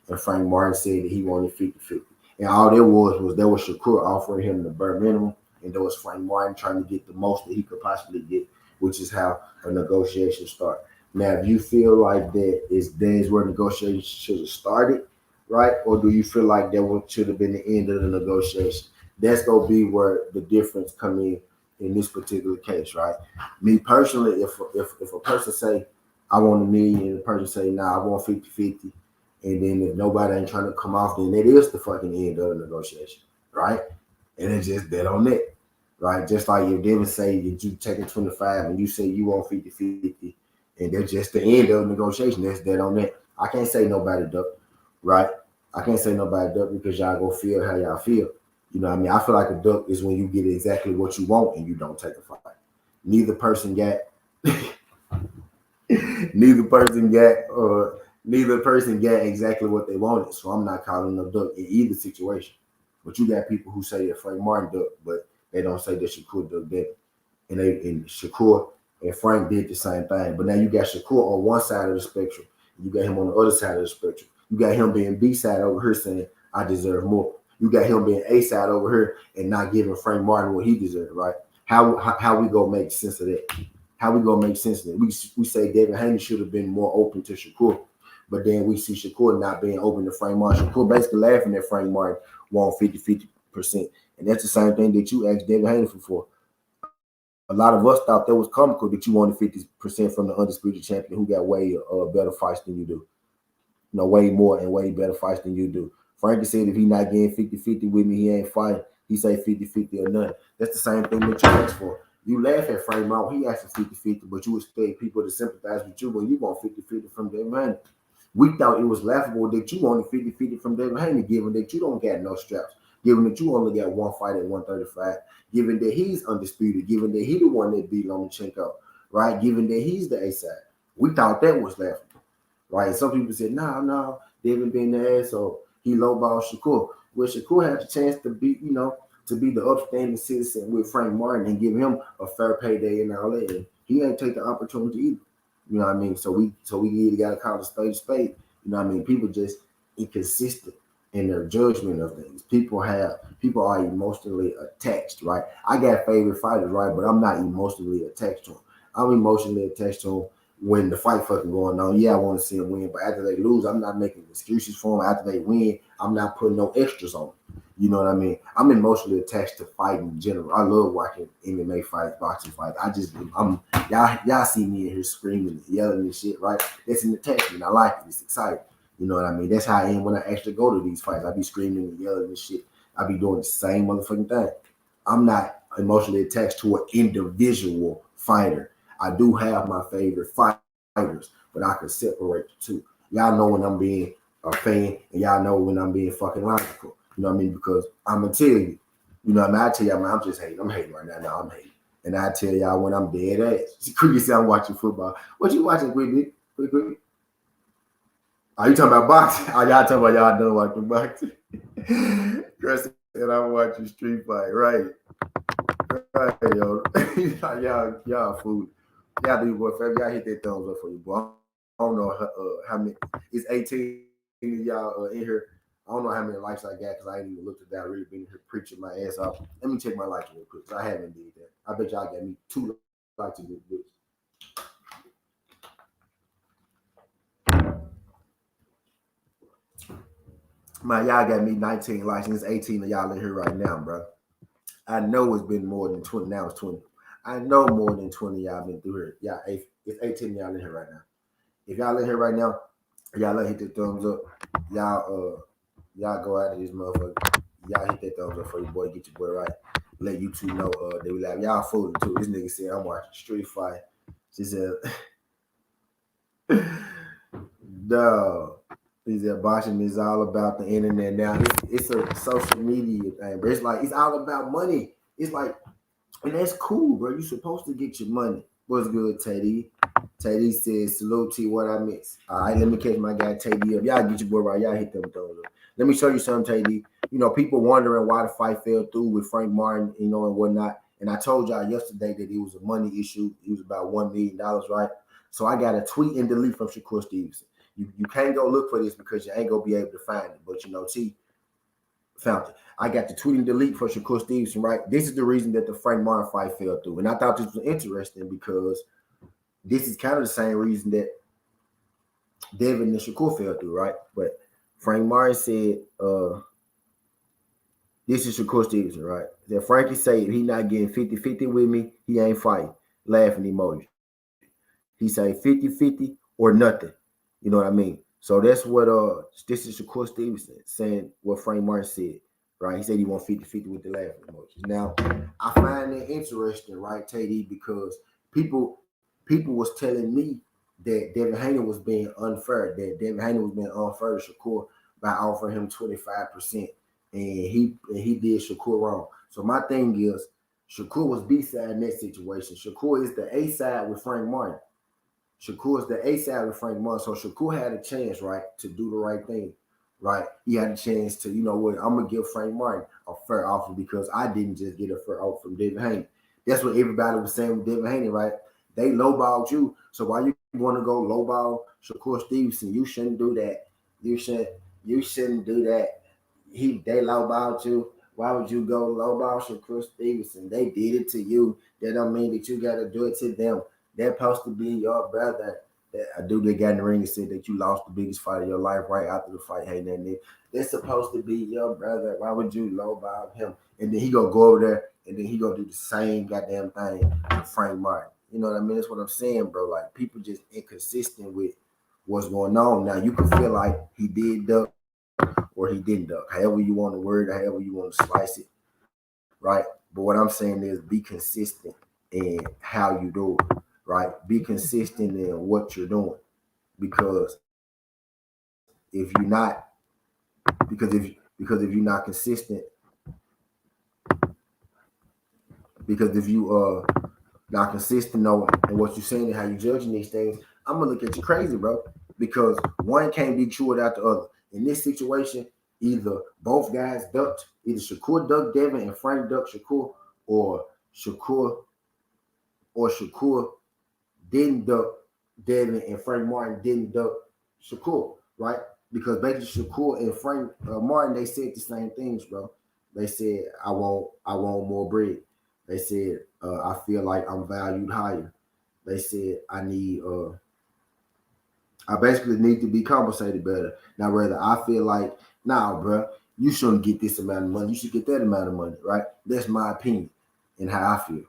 and Frank Martin said that he wanted 50-50. And all there was Shakur offering him the bare minimum, and there was Frank Martin trying to get the most that he could possibly get, which is how a negotiation starts. Now, if you feel like that is days where negotiations should have started, right? Or do you feel like that should have been the end of the negotiation? That's gonna be where the difference come in this particular case, right? Me personally, if a person say I want $1 million, and the person say, nah, I want 50-50. And then if nobody ain't trying to come off, then it is the fucking end of the negotiation, right? And it's just dead on it, right? Just like if Devin say that you taking 25 and you say you want 50-50, and that's just the end of the negotiation. That's dead on it. I can't say nobody duck, right? I can't say nobody duck because y'all go feel how y'all feel. You know what I mean? I feel like a duck is when you get exactly what you want and you don't take a fight. Neither person got neither person got exactly what they wanted. So I'm not calling them duck in either situation. But you got people who say that Frank Martin duck, but they don't say that Shakur duck that. And Shakur and Frank did the same thing. But now you got Shakur on one side of the spectrum. You got him on the other side of the spectrum. You got him being B side over here saying, I deserve more. You got him being A side over here and not giving Frank Martin what he deserved, right? How we gonna make sense of that? How we gonna make sense of it? We say David Haney should have been more open to Shakur, but then we see Shakur not being open to Frank Martin. Shakur basically laughing at Frank Martin want 50%. And that's the same thing that you asked David Haney for. A lot of us thought that was comical that you wanted 50% from the undisputed champion who got way better fights than you do. Way more and way better fights than you do. Frankie said if he not getting 50-50 with me, he ain't fighting. He say 50-50 or nothing. That's the same thing that you asked for. You laugh at Frank Martin, he asked for 50-50, but you expect people to sympathize with you when you want 50-50 from David Haney. We thought it was laughable that you wanted 50-50 from David Haney, given that you don't got no straps, given that you only got one fight at 135, given that he's undisputed, given that he the one that beat Lomachenko, right? Given that he's the A-side. We thought that was laughable, right? And some people said, no, David being the asshole, he lowballed Shakur. Well, Shakur had the chance to be, to be the upstanding citizen with Frank Martin and give him a fair payday and all that. And he ain't take the opportunity either. You know what I mean? So we either gotta call a spade a spade. You know what I mean? People just inconsistent in their judgment of things. People are emotionally attached, right? I got favorite fighters, right? But I'm not emotionally attached to them. I'm emotionally attached to them when the fight fucking going on. Yeah, I want to see them win, but after they lose, I'm not making excuses for them. After they win, I'm not putting no extras on them. You know what I mean? I'm emotionally attached to fighting in general. I love watching MMA fights, boxing fights. Y'all see me in here screaming and yelling and shit, right? That's an attachment. I like it. It's exciting. You know what I mean? That's how I am when I actually go to these fights. I be screaming and yelling and shit. I be doing the same motherfucking thing. I'm not emotionally attached to an individual fighter. I do have my favorite fighters, but I can separate the two. Y'all know when I'm being a fan, and y'all know when I'm being fucking logical. You know what I mean? Because I'm gonna tell you, you know what I mean? I tell y'all, man, I'm just hating. I'm hating right now. No, I'm hating. And I tell y'all when I'm dead ass. Quick, say I'm watching football. What you watching, quick? Are you talking about boxing? Are y'all talking about y'all done watching boxing? Chris said I'm watching Street Fight, right? Right, yo. y'all food. Y'all do what, fam. Y'all hit that thumbs up for you, boy. I don't know how many. It's 18 of y'all in here. I don't know how many likes I got because I ain't even looked at that. I really been here preaching my ass off. Let me check my likes real quick because I haven't did that. I bet y'all got me 2 likes to do this. Man, y'all got me 19 likes. It's 18 of y'all in here right now, bro. I know it's been more than 20. Now it's 20. I know more than 20 y'all been through here. Yeah, it's 18 y'all in here right now. If y'all in here right now, y'all let hit the thumbs up. Y'all go out of this motherfucker. Y'all hit that thumbs up for your boy. Get your boy right. Let YouTube know they will laugh. Y'all fooling too. This nigga said I'm watching Street Fight. She said, no. He said boxing is all about the internet now. It's a social media thing, but it's all about money. It's like, and that's cool, bro. You supposed to get your money. What's good, Teddy? Teddy says, salute to what I miss. All right, let me catch my guy Teddy up. Y'all get your boy right. Y'all hit them thumbs up. Let me show you something, Teddy. You know, people wondering why the fight fell through with Frank Martin, you know, and whatnot. And I told y'all yesterday that it was a money issue. It was about $1 million, right? So I got a tweet and delete from Shakur Stevenson. You can't go look for this because you ain't going to be able to find it. But, you know, T found it. I got the tweet and delete for Shakur Stevenson, right? This is the reason that the Frank Martin fight fell through. And I thought this was interesting because this is kind of the same reason that Devin and Shakur fell through, right? But Frank Martin said, this is Shakur Stevenson, right? That Frankie say if he not getting 50-50 with me, he ain't fighting. Laughing emoji. He say 50-50 or nothing. You know what I mean? So that's what this is Shakur Stevenson saying what Frank Martin said, right? He said he want 50-50 with the laughing emoji. Now, I find it interesting, right, Teddy, because people was telling me that Devin Haney was being unfair, that Devin Haney was being unfair to Shakur by offering him 25%. And he did Shakur wrong. So my thing is, Shakur was B side in that situation. Shakur is the A side with Frank Martin. Shakur is the A side with Frank Martin. So Shakur had a chance, right, to do the right thing, right? He had a chance to, you know what, I'm gonna give Frank Martin a fair offer because I didn't just get a fair offer from Devin Haney. That's what everybody was saying with Devin Haney, right? They lowballed you. So why you want to go lowball Shakur Stevenson? You shouldn't do that. You shouldn't do that. They lowballed you. Why would you go lowball Shakur Stevenson? They did it to you. That don't mean that you gotta do it to them. They're supposed to be your brother. That a dude that got in the ring and said that you lost the biggest fight of your life right after the fight. Hey, then they're supposed to be your brother. Why would you lowball him? And then he go over there and then he gonna do the same goddamn thing with Frank Martin. You know what I mean? That's what I'm saying, bro. Like people just inconsistent with what's going on. Now you can feel like he did duck or he didn't duck. However you want to word it, however you want to slice it, right? But what I'm saying is be consistent in how you do it, right? Be consistent in what you're doing. Because if you're not, because if you're not consistent, because if you not consistent in what you're saying and how you're judging these things, I'm gonna look at you crazy, bro. Because one can't be true without the other. In this situation, either both guys ducked, either Shakur ducked Devin and Frank ducked Shakur, or Shakur Shakur didn't duck Devin and Frank Martin didn't duck Shakur, right? Because basically Shakur and Frank Martin, they said the same things, bro. They said, I want more bread. They said, I feel like I'm valued higher. They said, I basically need to be compensated better. Now, whether I feel like, nah, bro, you shouldn't get this amount of money. You should get that amount of money, right? That's my opinion and how I feel.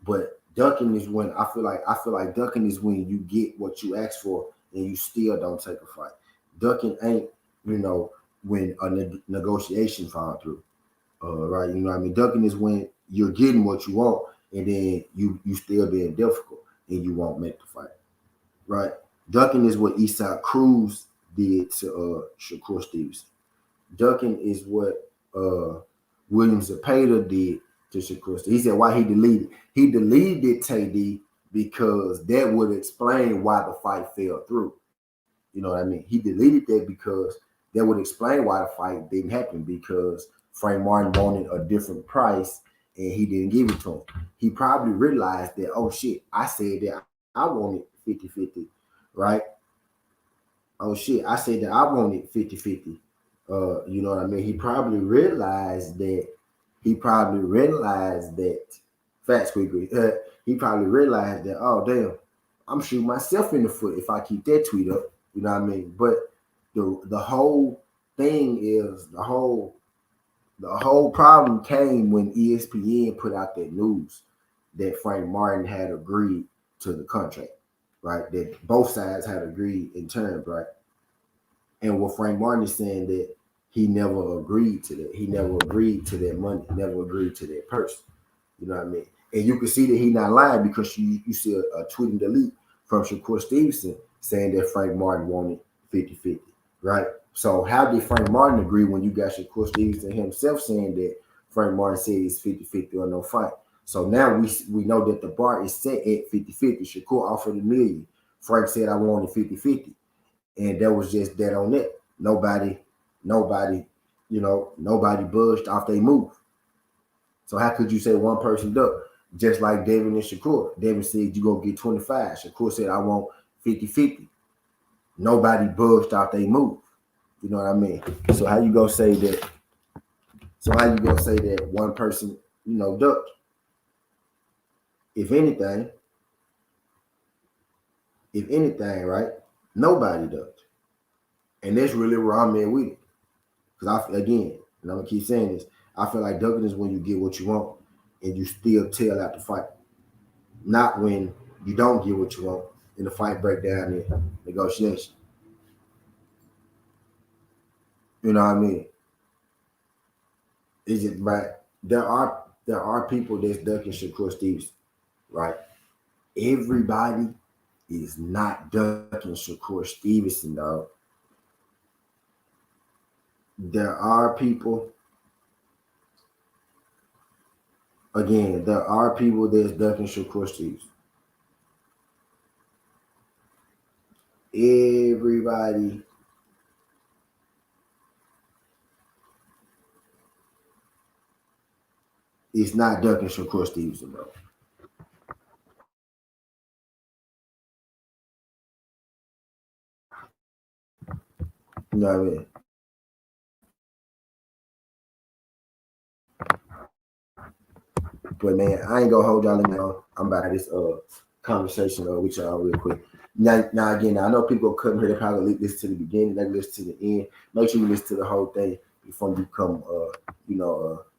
But ducking is when I feel like ducking is when you get what you ask for and you still don't take a fight. Ducking ain't, when a negotiation fall through. Right? You know what I mean? Ducking is when you're getting what you want and then you still being difficult and you won't make the fight. Right? Ducking is what Eastside Cruz did to Shakur Stevenson. Ducking is what William Zepeda did to Shakur Stevenson. He said why he deleted. He deleted it, TD, because that would explain why the fight fell through. You know what I mean? He deleted that because that would explain why the fight didn't happen because Frank Martin wanted a different price and he didn't give it to him. He probably realized that, oh shit, I said that I wanted 50-50, right? Oh shit, I said that I wanted 50-50. You know what I mean? He probably realized that fat squeaky. He probably realized that, oh damn, I'm shooting myself in the foot if I keep that tweet up. You know what I mean? But the whole thing is the whole problem came when ESPN put out that news that Frank Martin had agreed to the contract, right? That both sides had agreed in terms, right? And what Frank Martin is saying that he never agreed to that. He never agreed to that money. Never agreed to that purse. You know what I mean? And you can see that he not lying because you see a tweet and delete from Shakur Stevenson saying that Frank Martin wanted 50-50, right? So how did Frank Martin agree when you got Shakur Stevenson himself saying that Frank Martin said it's 50-50 or no fight? So now we know that the bar is set at 50-50. Shakur offered $1 million. Frank said I wanted 50-50. And that was just that on it. Nobody, nobody budged off they move. So how could you say one person duck? Just like David and Shakur. David said you go get 25. Shakur said I want 50-50. Nobody budged off they move. You know what I mean? So how you gonna say that? So how you gonna say that one person, ducked? If anything, right? Nobody ducked. And that's really where I'm at with it. Because again, and I'm gonna keep saying this, I feel like ducking is when you get what you want and you still tail out the fight. Not when you don't get what you want and the fight break down in negotiation. You know what I mean? Is it right? There are people that's ducking Shakur Stevenson, right? Everybody is not ducking Shakur Stevenson, dog. There are people, there are people that's ducking Shakur Stevenson. Everybody is not ducking Shakur Stevenson, bro. You know what I mean? But man, I ain't gonna hold y'all in there. I'm about this conversation with y'all real quick. Now again, I know people come here, they probably listen to the beginning, they listen to the end. Make sure you listen to the whole thing before you come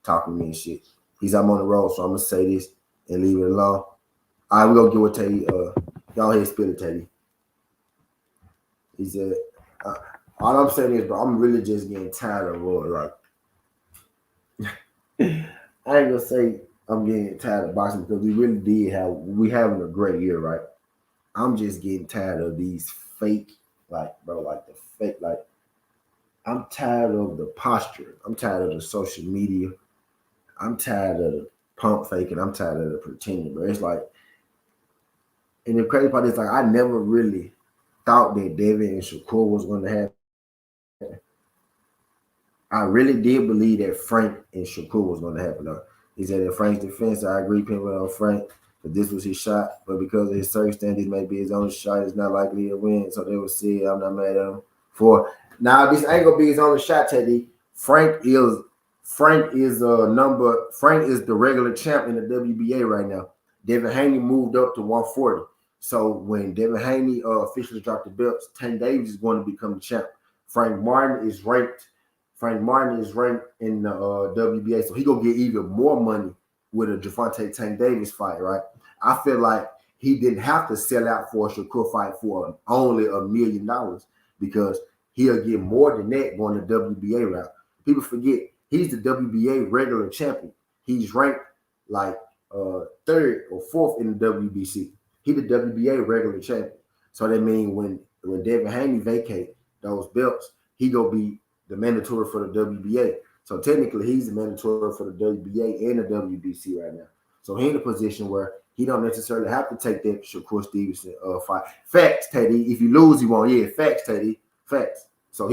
talking to me and shit. I'm on the road, so I'm gonna say this and leave it alone. All right, we're gonna get with Teddy. Y'all hear spill it, Teddy. He said, uh, all I'm saying is, bro, I'm really just getting tired of like I ain't gonna say I'm getting tired of boxing because we having a great year, right? I'm just getting tired of these fake, like bro, like the fake, like I'm tired of the posture. I'm tired of the social media. I'm tired of the pump faking. I'm tired of the pretending, bro. It's like, and the crazy part is like I never really thought that David and Shakur was going to have. I really did believe that Frank and Shakur was going to happen. Though. He said in Frank's defense, I agree people on Frank, but this was his shot. But because of his circumstances, maybe his only shot is not likely to win. So they will see. I'm not mad at him for now. This ain't gonna be his only shot, Teddy. Frank is the regular champ in the WBA right now. Devin Haney moved up to 140. So when Devin Haney officially dropped the belts, Tank Davis is going to become the champ. Frank Martin is ranked Frank Martin is ranked in the WBA, so he gonna get even more money with a Javante Tank Davis fight, right? I feel like he didn't have to sell out for a Shakur fight for only $1 million because he'll get more than that going the WBA route. People forget he's the WBA regular champion. He's ranked like third or fourth in the WBC. He the WBA regular champion. So that means when Devin Haney vacate those belts, he gonna be the mandatory for the WBA. So technically, he's the mandatory for the WBA and the WBC right now. So he's in a position where he don't necessarily have to take that Shakur Stevenson fight. Facts, Teddy. If you lose, you won't. Yeah, facts, Teddy. Facts. So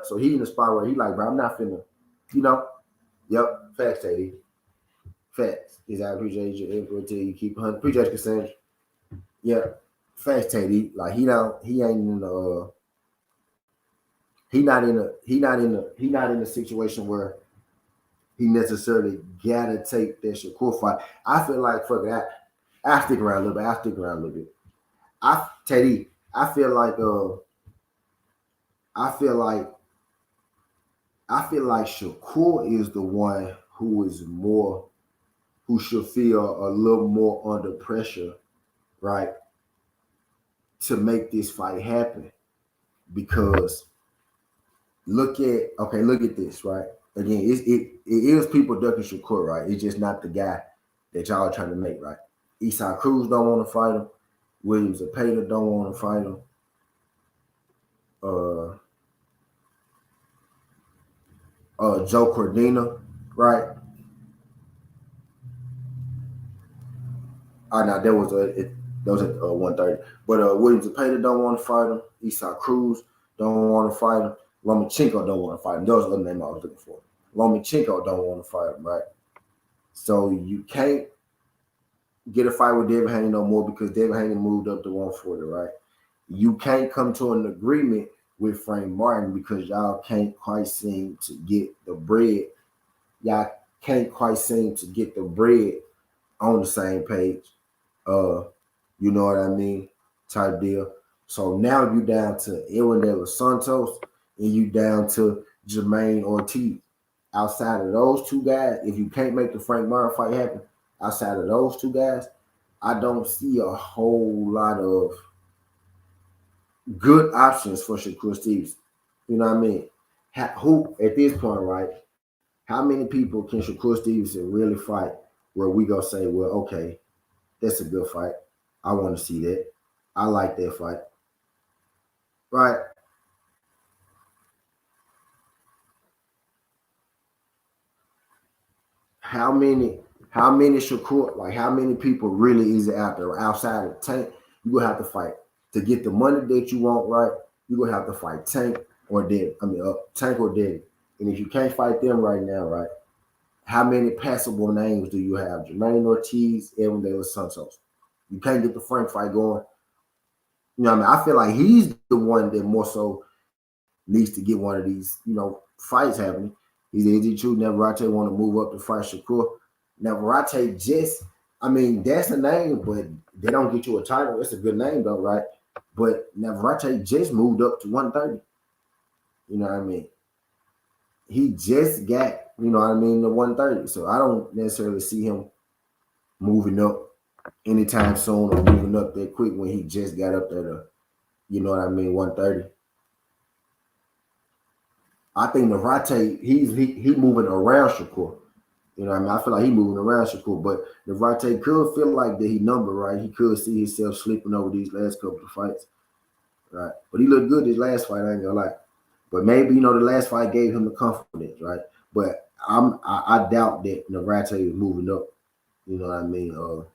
So he in a spot where he like, bro, I'm not finna, you know. Yep. Facts, Teddy. Facts. Is I appreciate your input till you keep hunting. Appreciate you, Cassandra. Yeah. Facts, Teddy. Like he ain't in the he not in a situation where he necessarily gotta take that Shakur fight. I feel like fuck that. I stick around a little bit. I stick around a little bit. Teddy, I feel like I feel like Shakur is the one who is more, who should feel a little more under pressure, right, to make this fight happen. Because look at this, right? Again, it is people ducking Shakur, right? It's just not the guy that y'all are trying to make, right? Esau Cruz don't want to fight him. Williams Zepeda don't want to fight him. Uh, Joe Cordina, right? Now that was at 130. But Williams Zepeda don't want to fight him. Esau Cruz don't want to fight him. Lomachenko don't want to fight him. Those are the name I was looking for. Lomachenko don't want to fight him, right? So you can't get a fight with David Haney no more because David Haney moved up to 140, right? You can't come to an agreement with Frank Martin because y'all can't quite seem to get the bread. Y'all can't quite seem to get the bread on the same page. Uh, you know what I mean? Type deal. So now you down to Aaron De Los Santos and you down to Jermaine Ortiz. Outside of those two guys, if you can't make the Frank Martin fight happen, outside of those two guys, I don't see a whole lot of good options for Shakur Stevenson. You know what I mean? Who at this point, right? How many people can Shakur Stevenson really fight where we gonna say, well, okay, that's a good fight. I want to see that. I like that fight. Right? How many how many Shakur, like how many people really is out there outside of Tank? You gonna have to fight to get the money that you want, right? You gonna have to fight Tank or Dead. I mean, Tank or Dead. And if you can't fight them right now, right? How many passable names do you have? Jermaine Ortiz, Edwin De Los Santos. You can't get the Frank fight going. You know what I mean? I feel like he's the one that more so needs to get one of these, fights happening. Is it true Navarrete want to move up to fight Shakur? Navarrete just, I mean, that's a name, but they don't get you a title. It's a good name though, right? But Navarrete just moved up to 130. You know what I mean? He just got, the 130. So I don't necessarily see him moving up anytime soon or moving up that quick when he just got up there to, 130. I think Navarrete, he moving around Shakur. You know what I mean? I feel like he moving around Shakur, but Navarrete could feel like that he number, right? He could see himself slipping over these last couple of fights, right? But he looked good this last fight, I ain't gonna lie. But maybe, the last fight gave him the confidence, right? But I doubt that Navarrete is moving up. You know what I mean?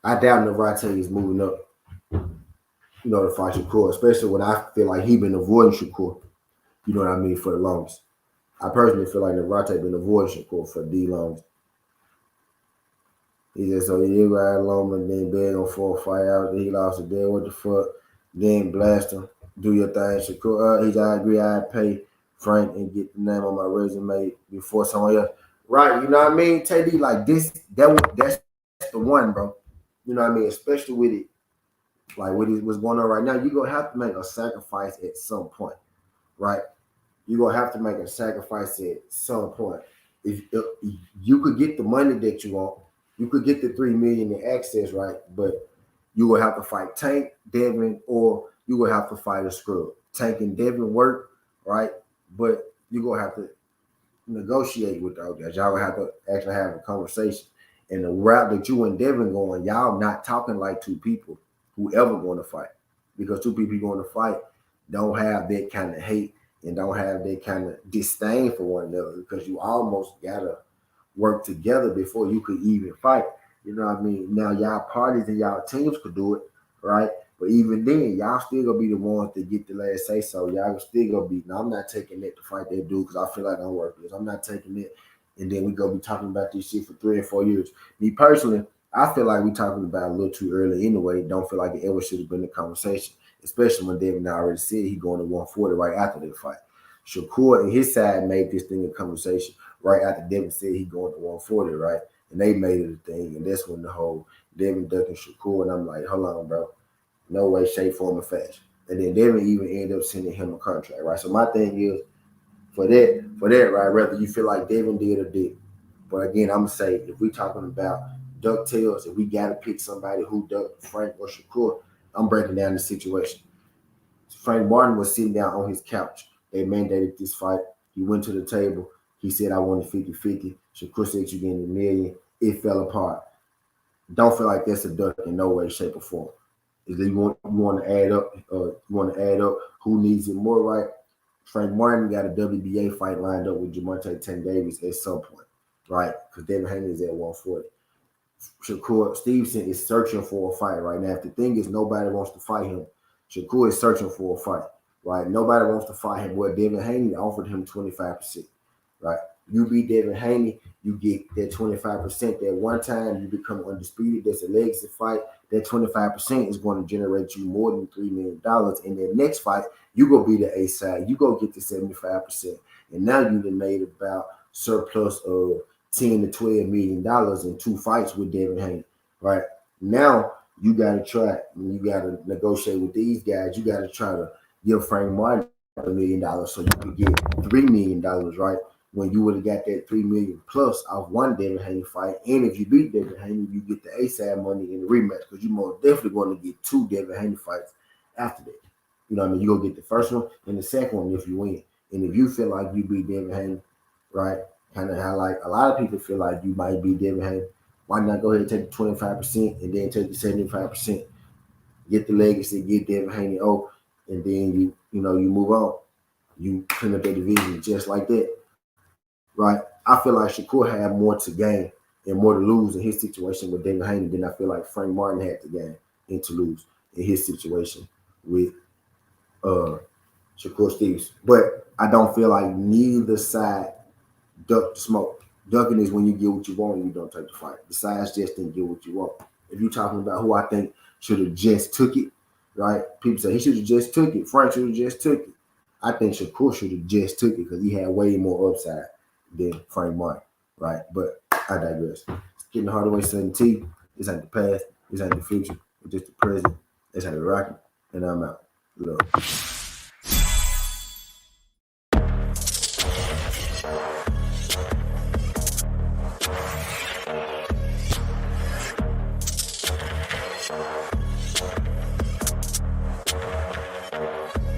I doubt Navarrete is moving up, to fight Shakur, especially when I feel like he been avoiding Shakur, you know what I mean, for the longest. I personally feel like Navarrete been avoiding Shakur for the longest. He just so he ride along and then beg on 4 fight out. Then he lost it there. What the fuck? Then blast him. Do your thing, Shakur. I agree. I'd pay Frank and get the name on my resume before someone else. Right, you know what I mean? Teddy, like this, that's the one, bro. You know what I mean? Especially with it, like what's going on right now. You're gonna have to make a sacrifice at some point, right? You're gonna have to make a sacrifice at some point. If you could get the money that you want, you could get the 3 million in access, right? But you will have to fight Tank, Devin, or you will have to fight a scrub. Tank and Devin work, right? But you're gonna have to negotiate with those guys. Y'all will have to actually have a conversation. And the route that you and Devin going, y'all not talking like two people who ever going to fight. Because two people going to fight don't have that kind of hate and don't have that kind of disdain for one another because you almost gotta work together before you could even fight. You know what I mean? Now y'all parties and y'all teams could do it, right? But even then, y'all still gonna be the ones that get the last say so. Y'all still gonna be. Now I'm not taking that to fight that dude because I feel like I'm worthless. I'm not taking it, and then we gonna be talking about this shit for 3 or 4 years. Me personally, I feel like we talking about it a little too early anyway. Don't feel like it ever should have been a conversation, especially when David already said he going to 140 right after the fight. Shakur and his side made this thing a conversation right after Devin said he going to 140, right? And they made it a thing, and that's when the whole Devin ducking Shakur, and I'm like, hold on, bro. No way, shape, form, or fashion. And then Devin even ended up sending him a contract, right? So my thing is, for that, right? Whether you feel like Devin did or did. But again, I'm gonna say if we talking about DuckTales, if we gotta pick somebody who ducked Frank or Shakur, I'm breaking down the situation. Frank Martin was sitting down on his couch. They mandated this fight. He went to the table. He said, I wanted 50-50. Shakur said, you getting a million. It fell apart. Don't feel like that's a duck in no way, shape, or form. Is you want to add up? Who needs it more, right? Frank Martin got a WBA fight lined up with Gervonta Tank Davis at some point, right? Because Devin Haney is at 140. Shakur Stevenson is searching for a fight right now. If the thing is nobody wants to fight him, Shakur is searching for a fight, right? Nobody wants to fight him. Well, Devin Haney offered him 25%, right? You beat Devin Haney, you get that 25%. That one time you become undisputed. That's a legacy fight. That 25% is going to generate you more than $3 million. In that next fight, you go be the A side. You go get the 75%. And now you've made about surplus of $10 to $12 million in 2 fights with Devin Haney, right? Now you got to try, you got to negotiate with these guys. You got to try to give Frank Martin $1 million so you can get $3 million, right? When you would have got that $3 million plus off one Devin Haney fight, and if you beat Devin Haney, you get the ASAP money in the rematch because you're most definitely going to get 2 Devin Haney fights after that. You know what I mean? You go get the first one and the second one if you win. And if you feel like you beat Devin Haney, right? Kind of how like a lot of people feel like you might beat Devin Haney. Why not go ahead and take the 25% and then take the 75%? Get the legacy, get Devin Haney and then you move on. You clean up the division just like that, right? I feel like Shakur had more to gain and more to lose in his situation with Devin Haney than I feel like Frank Martin had to gain and to lose in his situation with Shakur Stevens. But I don't feel like neither side duck the smoke. Ducking is when you get what you want and you don't take the fight. The sides just didn't get what you want. If you're talking about who I think should have just took it, right? People say he should have just took it. Frank should have just took it. I think Shakur should have just took it because he had way more upside than Frank Martin, right? But I digress. It's getting the hard way, 17. This ain't the past. This ain't the future. It's just the present. That's how they rock it. And I'm out. Love.